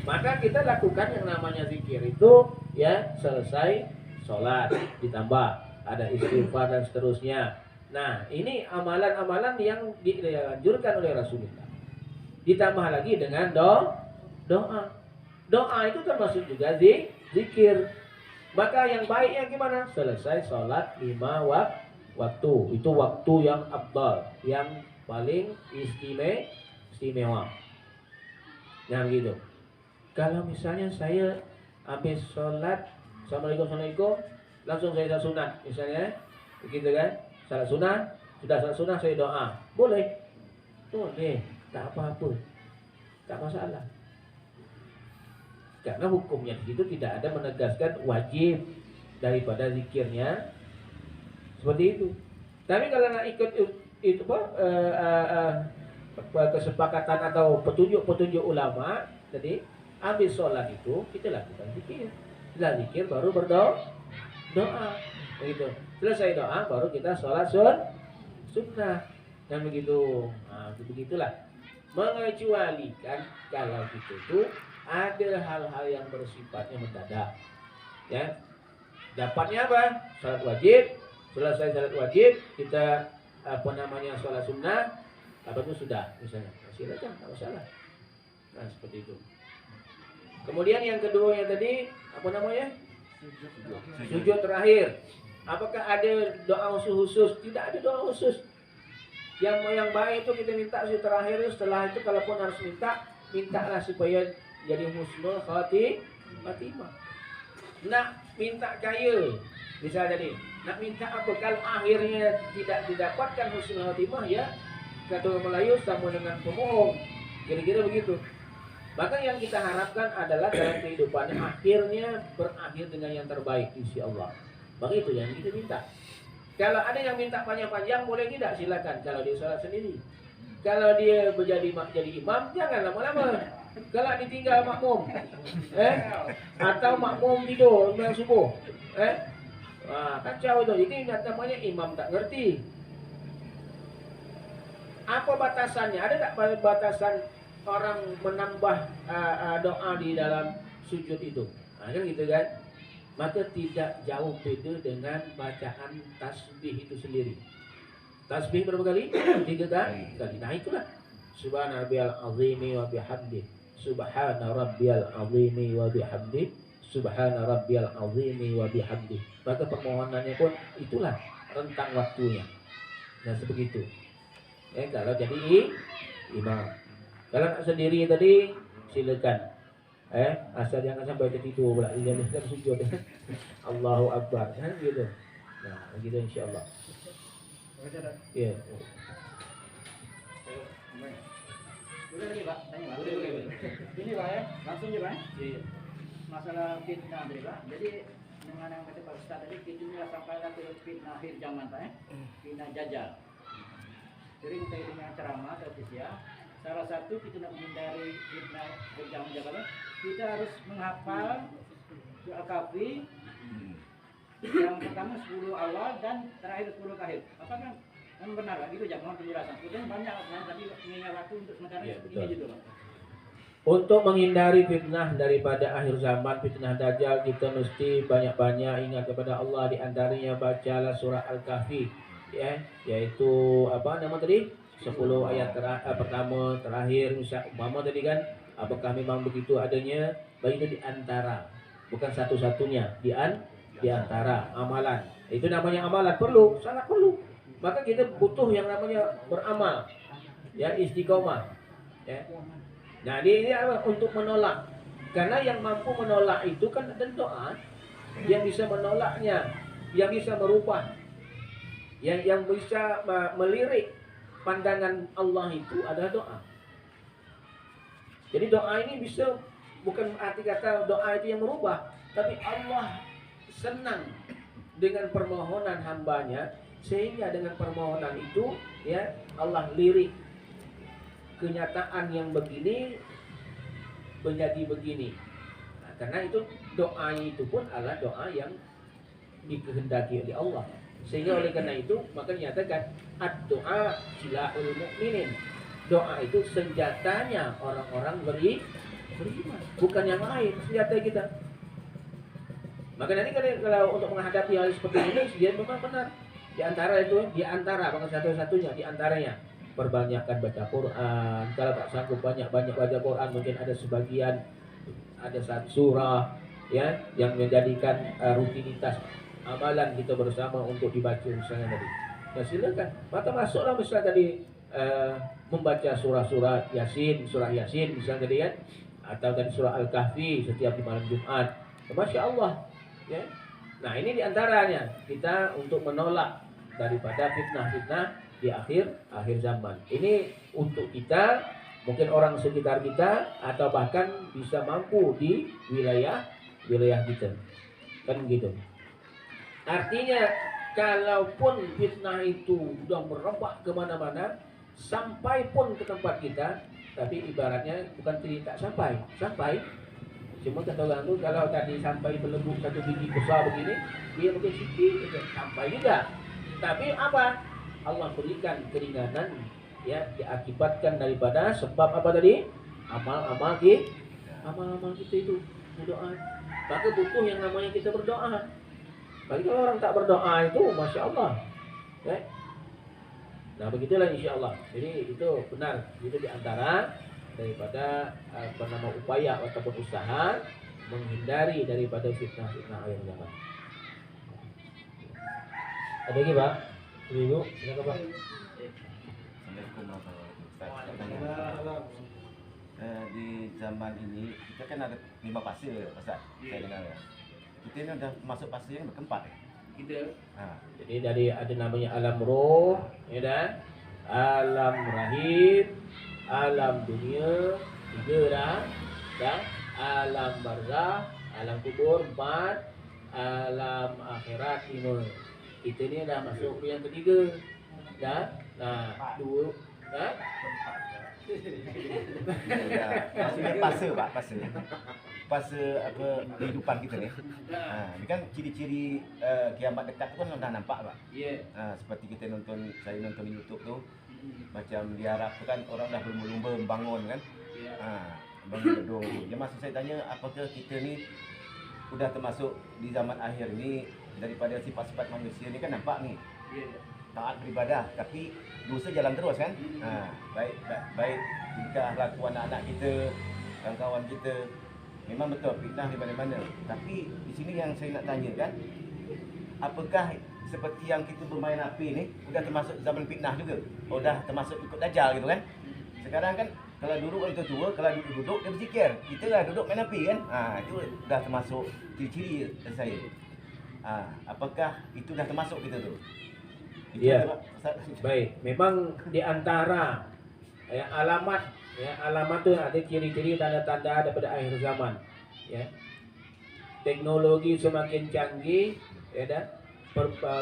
Maka kita lakukan yang namanya zikir itu ya selesai sholat, ditambah ada istighfar dan seterusnya. Nah, ini amalan-amalan yang dianjurkan oleh Rasulullah. Ditambah lagi dengan doa. Doa itu termasuk juga zikir. Maka yang baiknya gimana? Selesai sholat 5 waktu. Itu waktu yang afdal, yang paling istimewa. Nah, gitu. Kalau misalnya saya habis sholat, Assalamualaikum, langsung saya sunat, misalnya, begitu kan? Salat sunnah, sudah salat sunnah saya doa, boleh, tak apa-apa, tak masalah. Karena hukumnya di situ tidak ada menegaskan wajib daripada zikirnya seperti itu. Tapi kalau nak ikut itu kesepakatan atau petunjuk ulama, jadi habis sholat itu kita lakukan zikir. Setelah zikir baru doa, begitu. Selesai doa baru kita sholat sunnah, dan begitu. Nah, begitulah. Mengecualikan kalau gitu tuh ada hal-hal yang bersifatnya mendadak. Ya. Dapatnya apa? Salat wajib. Selesai salat wajib, kita salat sunnah, apa itu sudah misalnya. Silakan, tidak masalah. Nah, seperti itu. Kemudian yang kedua yang tadi sujud terakhir. Apakah ada doa khusus? Tidak ada doa khusus. Yang baik itu kita minta sujud terakhir. Setelah itu kalaupun harus mintalah supaya jadi husnul khatimah. Nak minta kaya, misalnya tadi, nak minta apa? Kalau akhirnya tidak didapatkan husnul khatimah, ya kata orang Melayu sama dengan pemohon. Kira-kira begitu. Maka yang kita harapkan adalah dalam kehidupannya akhirnya berakhir dengan yang terbaik, insyaallah. Maka itu yang kita minta. Kalau ada yang minta panjang-panjang, boleh tidak? Silakan. Kalau dia sholat sendiri. Kalau dia jadi imam, jangan lama-lama. Kalau ditinggal makmum, atau makmum tidur sebelum subuh, kacau itu. Ini namanya imam tak ngerti. Apa batasannya? Ada tak batasan orang menambah doa di dalam sujud itu? Kan gitu kan? Maka tidak jauh beda dengan bacaan tasbih itu sendiri. Tasbih berapa kali? 3 kali. Nah itulah. Subhana rabbiyal azimi wa bihamdi. Subhana rabbiyal azimi wa bihamdi. Subhana rabbiyal azimi wa bihamdi. Maka permohonannya pun itulah rentang waktunya. Nah sebegitu. Kalau jadi imam. Kalau nak sendiri tadi silakan. Asal jangan sampai tertidur pula di dalam sujud. Allahu Akbar. Kan gitu. Nah, begitu insyaallah. Ya. Boleh lagi Pak, tanya Pak. Boleh. Ini Pak ya, langsung aja Pak. Iya. Masalah fitnah tadi Pak. Jadi dengan yang kata Pak Ustaz tadi, kita ini sampailah ke fitnah akhir zaman Pak ya. Fitnah Dajjal. Sering kita dengar ceramah atau kisah. Salah satu kita nak menghindari fitnah berjam-jam, kita harus menghafal Al-Kahfi yang pertama 10 awal dan terakhir 10 akhir. Apakah benar Pak? Itu jangan penjelasan. Kemudian banyak kan tadi mengingat waktu untuk sementara seperti itu Pak. Untuk menghindari fitnah daripada akhir zaman, fitnah Dajjal, kita mesti banyak-banyak ingat kepada Allah. Di antaranya bacalah surah Al-Kahfi, ya, yaitu apa nama tadi? 10 ayat pertama terakhir misal umpama tadi kan, apakah memang begitu adanya? Baik itu di antara, bukan satu-satunya, di antara amalan. Itu namanya amalan, sangat perlu. Maka kita butuh yang namanya beramal, ya, istiqomah, ya. Nah ini apa? Untuk menolak, karena yang mampu menolak itu kan ada doa, yang bisa menolaknya, yang bisa merubah, yang bisa melirik pandangan Allah itu adalah doa. Jadi doa ini bisa, bukan arti kata doa itu yang merubah, tapi Allah senang dengan permohonan hambanya, sehingga dengan permohonan itu, ya, Allah lirik kenyataan yang begini menjadi begini. Nah, karena itu doa itu pun adalah doa yang dikehendaki oleh Allah. Sehingga oleh karena itu maka dinyatakan ad-doa silahul mukminin. Doa itu senjatanya orang-orang beriman, bukan yang lain senjata kita. Maka nanti kalau untuk menghadapi hal seperti ini, dia memang benar. Di antara bukan satu-satunya, di antaranya perbanyakkan baca Quran. Kalau tak sanggup banyak baca Quran, mungkin ada sebagian, ada satu surah, ya, yang menjadikan rutinitas amalan kita bersama untuk dibaca misalnya tadi. Ya silakan. Maka masuklah misalnya tadi membaca surah Yasin misalnya tadi kan, atau tadi surah Al-Kahfi setiap di malam Jumat. Masya Allah, ya. Nah ini diantaranya kita untuk menolak daripada fitnah-fitnah di akhir zaman. Ini untuk kita, mungkin orang sekitar kita, atau bahkan bisa mampu di wilayah kita, kan gitu. Artinya kalaupun fitnah itu sudah merebak kemana-mana, sampai pun ke tempat kita, tapi ibaratnya bukan tidak sampai. Cuma kata orang itu kalau tadi sampai melebur satu biji besar begini, dia mungkin sedikit sampai juga. Tapi apa? Allah berikan keringanan, ya, diakibatkan daripada sebab apa tadi? Amal-amal kita itu, doa. maka butuh yang namanya kita berdoa. Bagi kalau orang tak berdoa itu, masya Allah. Ya. Nah begitulah insya Allah. Jadi itu benar. Itu diantara daripada upaya ataupun usaha menghindari daripada fitnah-fitnah akhir zaman. Ada lagi Pak? Ibu, silakan Pak. Assalamualaikum warahmatullahi wabarakatuh. Di zaman ini kita kan ada 5 fase Ustaz. Saya dengar ya. Kita ini udah masuk fase yang keempat. Gitu. Nah, Jadi dari ada namanya alam roh, ya kan? Alam rahim, alam dunia, 3 dah, alam barzah, alam kubur 4, alam akhirat 5. Kita ni dah masuk ke yang ketiga. Dah. Nah, 2 dah. ya, maksudnya fase Pak, fase. Fase apa kehidupan kita ni. Ini kan ciri-ciri kiamat dekat tu kan dah nampak Pak. Ya. Seperti kita saya nonton di YouTube tu, macam di Arab tu kan orang dah berlumba-lumba membangun kan. Bangun gedung. Jadi maksud saya tanya, apakah kita ni sudah termasuk di zaman akhir ni, daripada sifat-sifat manusia ni kan nampak ni. Taat beribadah tapi dosa jalan terus kan. Baik tingkah laku anak-anak kita, kawan-kawan kita, memang betul fitnah di mana-mana. Tapi di sini yang saya nak tanya kan, apakah seperti yang kita bermain api ni sudah termasuk zaman fitnah juga? Dah termasuk ikut dajal gitu kan? Sekarang kan kalau duduk orang tua, kalau duduk dia berzikir. Kita lah duduk main api kan? Itu dah termasuk ciri-ciri saya. Apakah itu dah termasuk kita tu? Ya. Baik, memang di antara alamat tu ada ciri-ciri tanda-tanda daripada akhir zaman. Ya. Teknologi semakin canggih, ya dah.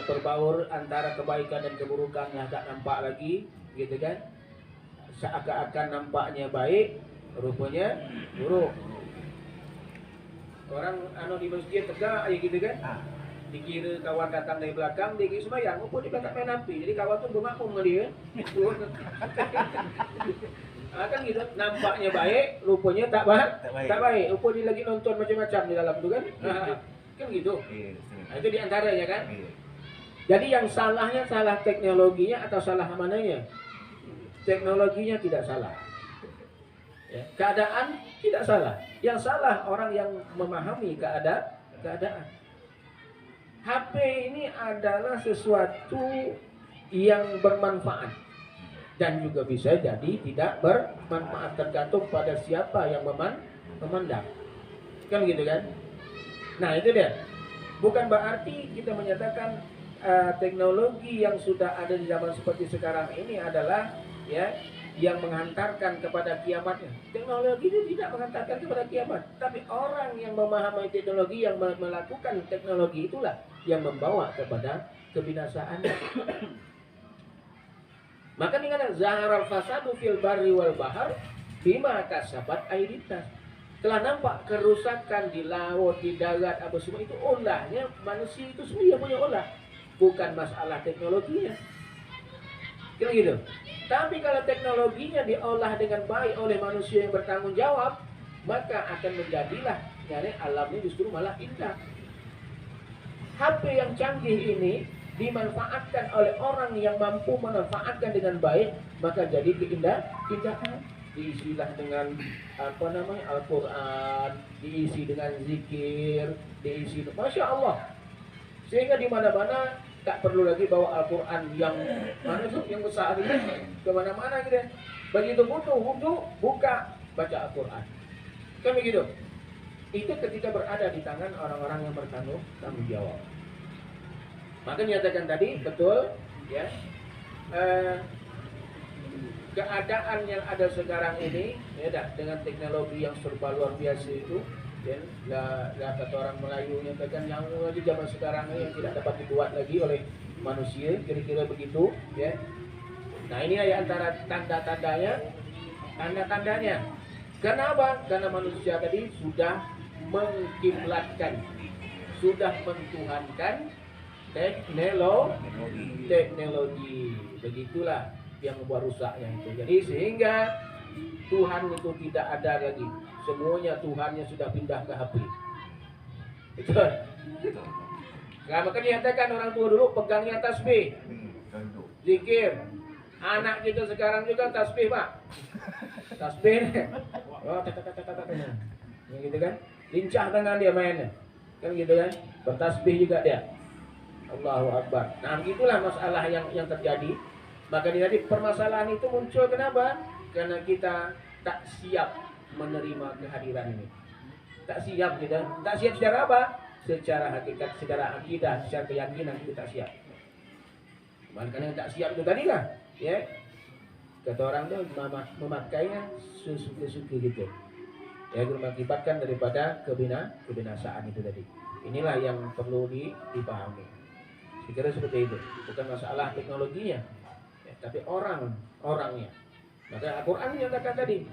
Perbaur antara kebaikan dan keburukan yang tak nampak lagi, gitu kan? Seakan-akan nampaknya baik, rupanya buruk. Orang di masjid tegak aja gitu kan? Dikira kawan datang dari belakang, dia kira sembahyang, rupanya dia tak main api. Jadi kawan tu bermakmum dengan dia. Kan gitu, nampaknya baik, rupanya tak baik. Rupanya dia lagi nonton macam-macam di dalam tu kan? Kan gitu. Itu diantaranya kan? Jadi yang salahnya salah teknologinya atau salah mananya? Teknologinya tidak salah. Ya, keadaan tidak salah. Yang salah orang yang memahami keadaan. HP ini adalah sesuatu yang bermanfaat dan juga bisa jadi tidak bermanfaat, tergantung pada siapa yang memandang. Kan gitu kan? Nah, itu dia. Bukan berarti kita menyatakan teknologi yang sudah ada di zaman seperti sekarang ini adalah ya yang menghantarkan kepada kiamatnya. Teknologi itu tidak menghantarkan kepada kiamat, tapi orang yang memahami teknologi, yang melakukan teknologi itulah yang membawa kepada kebinasaan. Maka dengan zaharal fasadu fil barri wal bahar bima kasabat aydinnas. Telah nampak kerusakan di laut, di darat, apa semua itu olahnya manusia itu sendiri yang punya olah, bukan masalah teknologinya. Kira gitu. Tapi kalau teknologinya diolah dengan baik oleh manusia yang bertanggung jawab, maka akan menjadilah alamnya justru malah indah. HP yang canggih ini dimanfaatkan oleh orang yang mampu memanfaatkan dengan baik, maka jadi keindahan. Diisilah dengan Al-Quran, diisi dengan zikir, diisi, Masya Allah. Sehingga di mana-mana tak perlu lagi bawa Al-Quran yang mana tuh, yang besar ini kemana-mana gitu. Begitu butuh buka baca Al-Quran. Kan begitu. Itu ketika berada di tangan orang-orang yang bertanggung jawab. Maka nyatakan tadi betul ya. Keadaan yang ada sekarang ini ya dah, dengan teknologi yang serba luar biasa itu ya, lah kata orang Melayu nyatakan yang di zaman sekarang ini yang tidak dapat dibuat lagi oleh manusia, kira-kira begitu ya. Nah, ini ya antara tanda-tandanya. Kenapa? Karena manusia tadi sudah mengkiblatkan, sudah mentuhankan teknologi. Begitulah yang membuat rusaknya itu. Jadi sehingga Tuhan itu tidak ada lagi. Semuanya Tuhannya sudah pindah ke HP. Betul. Nah, maka dinyatakan orang tua dulu pegangnya tasbih, Tunduk. zikir. Anak kita sekarang juga tasbih, Pak. Tasbih. Oh, ya, gitu kan? Lincah tangan dia mainnya. Kan gitu kan? Bertasbih juga dia. Allahu Akbar. Nah, begitulah masalah yang terjadi. Maka tadi permasalahan itu muncul kenapa? Karena kita tak siap menerima kehadiran ini. Tak siap kita. Tak siap secara apa? Secara hakikat, secara akidah, secara keyakinan kita tak siap. Makanya tak siap itu tadi lah, ya. Kata orang tuh memakainya sesuka-suka gitu. Ya, mengakibatkan daripada kebinasaan itu tadi. Inilah yang perlu dipahami. Saya kira seperti itu. Bukan masalah teknologinya, ya, tapi orangnya. Maka Al-Quran menyatakan tadi,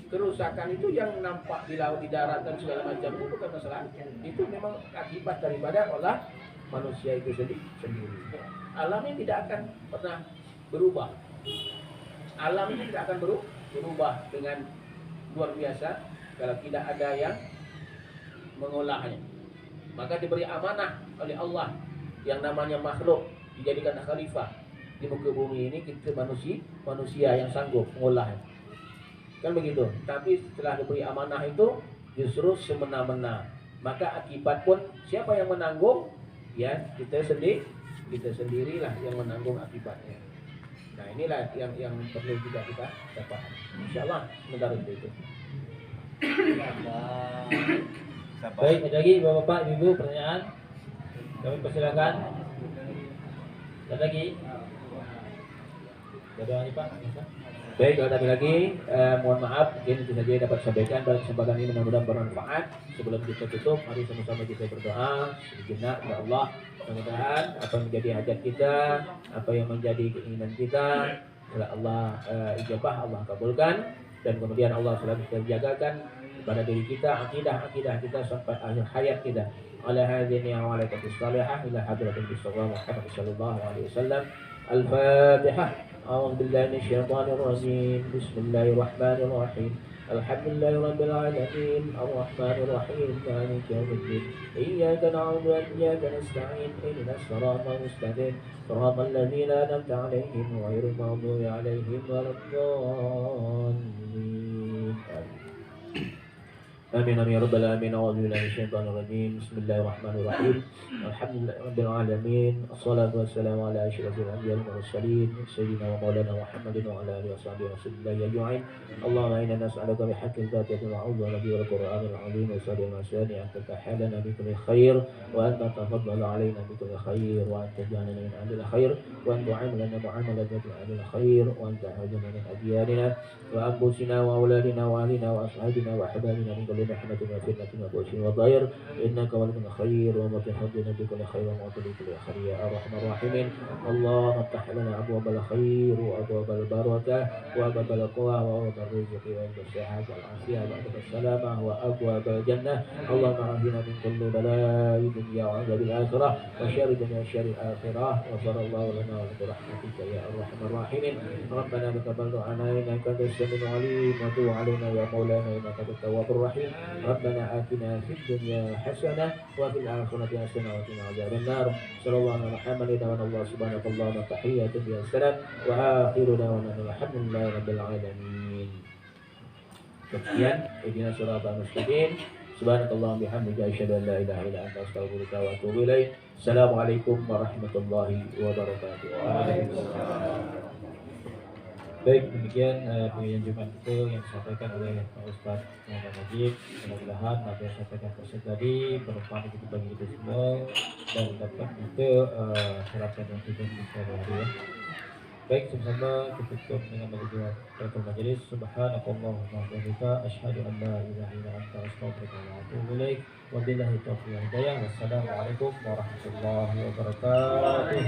kerusakan itu yang nampak di laut, di darat dan segala macam itu bukan masalah. Itu memang akibat daripada olah manusia itu sendiri. Alam ini tidak akan pernah berubah. Alam ini tidak akan berubah dengan luar biasa kalau tidak ada yang mengolahnya. Maka diberi amanah oleh Allah yang namanya makhluk dijadikan khalifah di muka bumi ini, kita manusia yang sanggup mengolahnya. Kan begitu. Tapi setelah diberi amanah itu justru semena-mena. Maka akibat pun siapa yang menanggung? Ya, kita sendirilah yang menanggung akibatnya. Nah, inilah yang perlu juga kita pahami. Insyaallah sebentar itu. Sabar. Baik, ada lagi Bapak-bapak, Ibu pertanyaan? Kami persilakan. Ada lagi? Ada lagi Pak? Baik, kalau ada lagi, mohon maaf, mungkin itu saja dapat sampaikan pada kesempatan ini, mudah-mudahan bermanfaat. Sebelum kita tutup, mari sama-sama kita berdoa sejenak kepada Allah. Mudah-mudahan apa yang menjadi hajat kita, apa yang menjadi keinginan kita, Allah ijabah, Allah kabulkan, dan kemudian Allah selalu jagakan pada diri kita, akidah kita sampai akhir hayat kita. Ala hadhihi wa ala salihah ila hadratil Mustafa Muhammad sallallahu alaihi wasallam. Al-Fatihah. أعوذ بالله من الشيطان الرجيم. بسم الله الرحمن الرحيم. الحمد لله رب العالمين الرحمن الرحيم مالك يوم الدين إياك نعبد وإياك نستعين اهدنا الصراط المستقيم صراط الذين أنعمت عليهم غير المغضوب عليهم ولا الضالين. آمين يا رب العالمين. أعوذ بالله من الشيطان الرجيم. بسم الله الرحمن الرحيم. الحمد لله رب العالمين. الصلاة والسلام على أشرف الأنبياء والمرسلين سيدنا ومولانا محمد وعلى آله وصحبه وسلم أجمعين. اللهم إنا نسألك بحق الفاتحة ونعوذ بك بالقرآن العظيم وسر المساني أن تتحلنا بكل خير وأن تتفضل علينا بكل خير وأن تجعلنا من أهل الخير وأن تعاملنا معاملة أهل الخير وأن تحفظنا من أدياننا وأنفسنا وأولادنا وأهلنا وأصحابنا وأحبابنا من كل رحمة وفتنة وبؤس وضير إنك ولد خير ومتفضل بكل خير ومعطي بكل خير يا أرحم الراحمين. اللهم افتح لنا أبواب الخير وأبواب البركة وأبواب القوى وأبواب الرزق والصحة والعافية وأبواب السلامة وأبواب الجنة. اللهم عافنا من كل بلاء الدنيا وعذاب الآخرة وشر الدنيا وشر الآخرة وصلى الله لنا برحمتك يا أرحم الراحمين. ربنا تقبل دعانا إنك أنت السميع العليم وتب علينا يا مولانا إنك أنت التواب الرحيم. ربنا آتنا في الدنيا حسنة وفي الآخرة حسنة وقنا عذاب النار. صلى الله على محمد وعلى الله سبحانك اللهم تحية يا سلام وآخر دعوانا الحمد لله رب العالمين. Sekian, ihdinas siratal mustaqim. Subhanakallahumma bihamdika asyhadu an la ilaha illa anta astaghfiruka wa atubu ilaik. Assalamualaikum warahmatullahi wabarakatuh. Baik, demikian pengajian Jumat itu yang disampaikan oleh Pak Ustadz Muhammad Najib. Mudah-mudahan apa yang disampaikan Pak Ustadz tadi bermanfaat bagi kita semua dan dapat kita harapkan yang kita bisa berhati ya. Baik, sama-sama kita tutup dengan bagi tutup majelis. Subhanakallahumma wa bihamdika asyhadu an la ilaha illa anta astaghfiruka wa atubu ilaik. Wabillahi taufiq wal hidayah. Wassalamualaikum warahmatullahi wabarakatuh.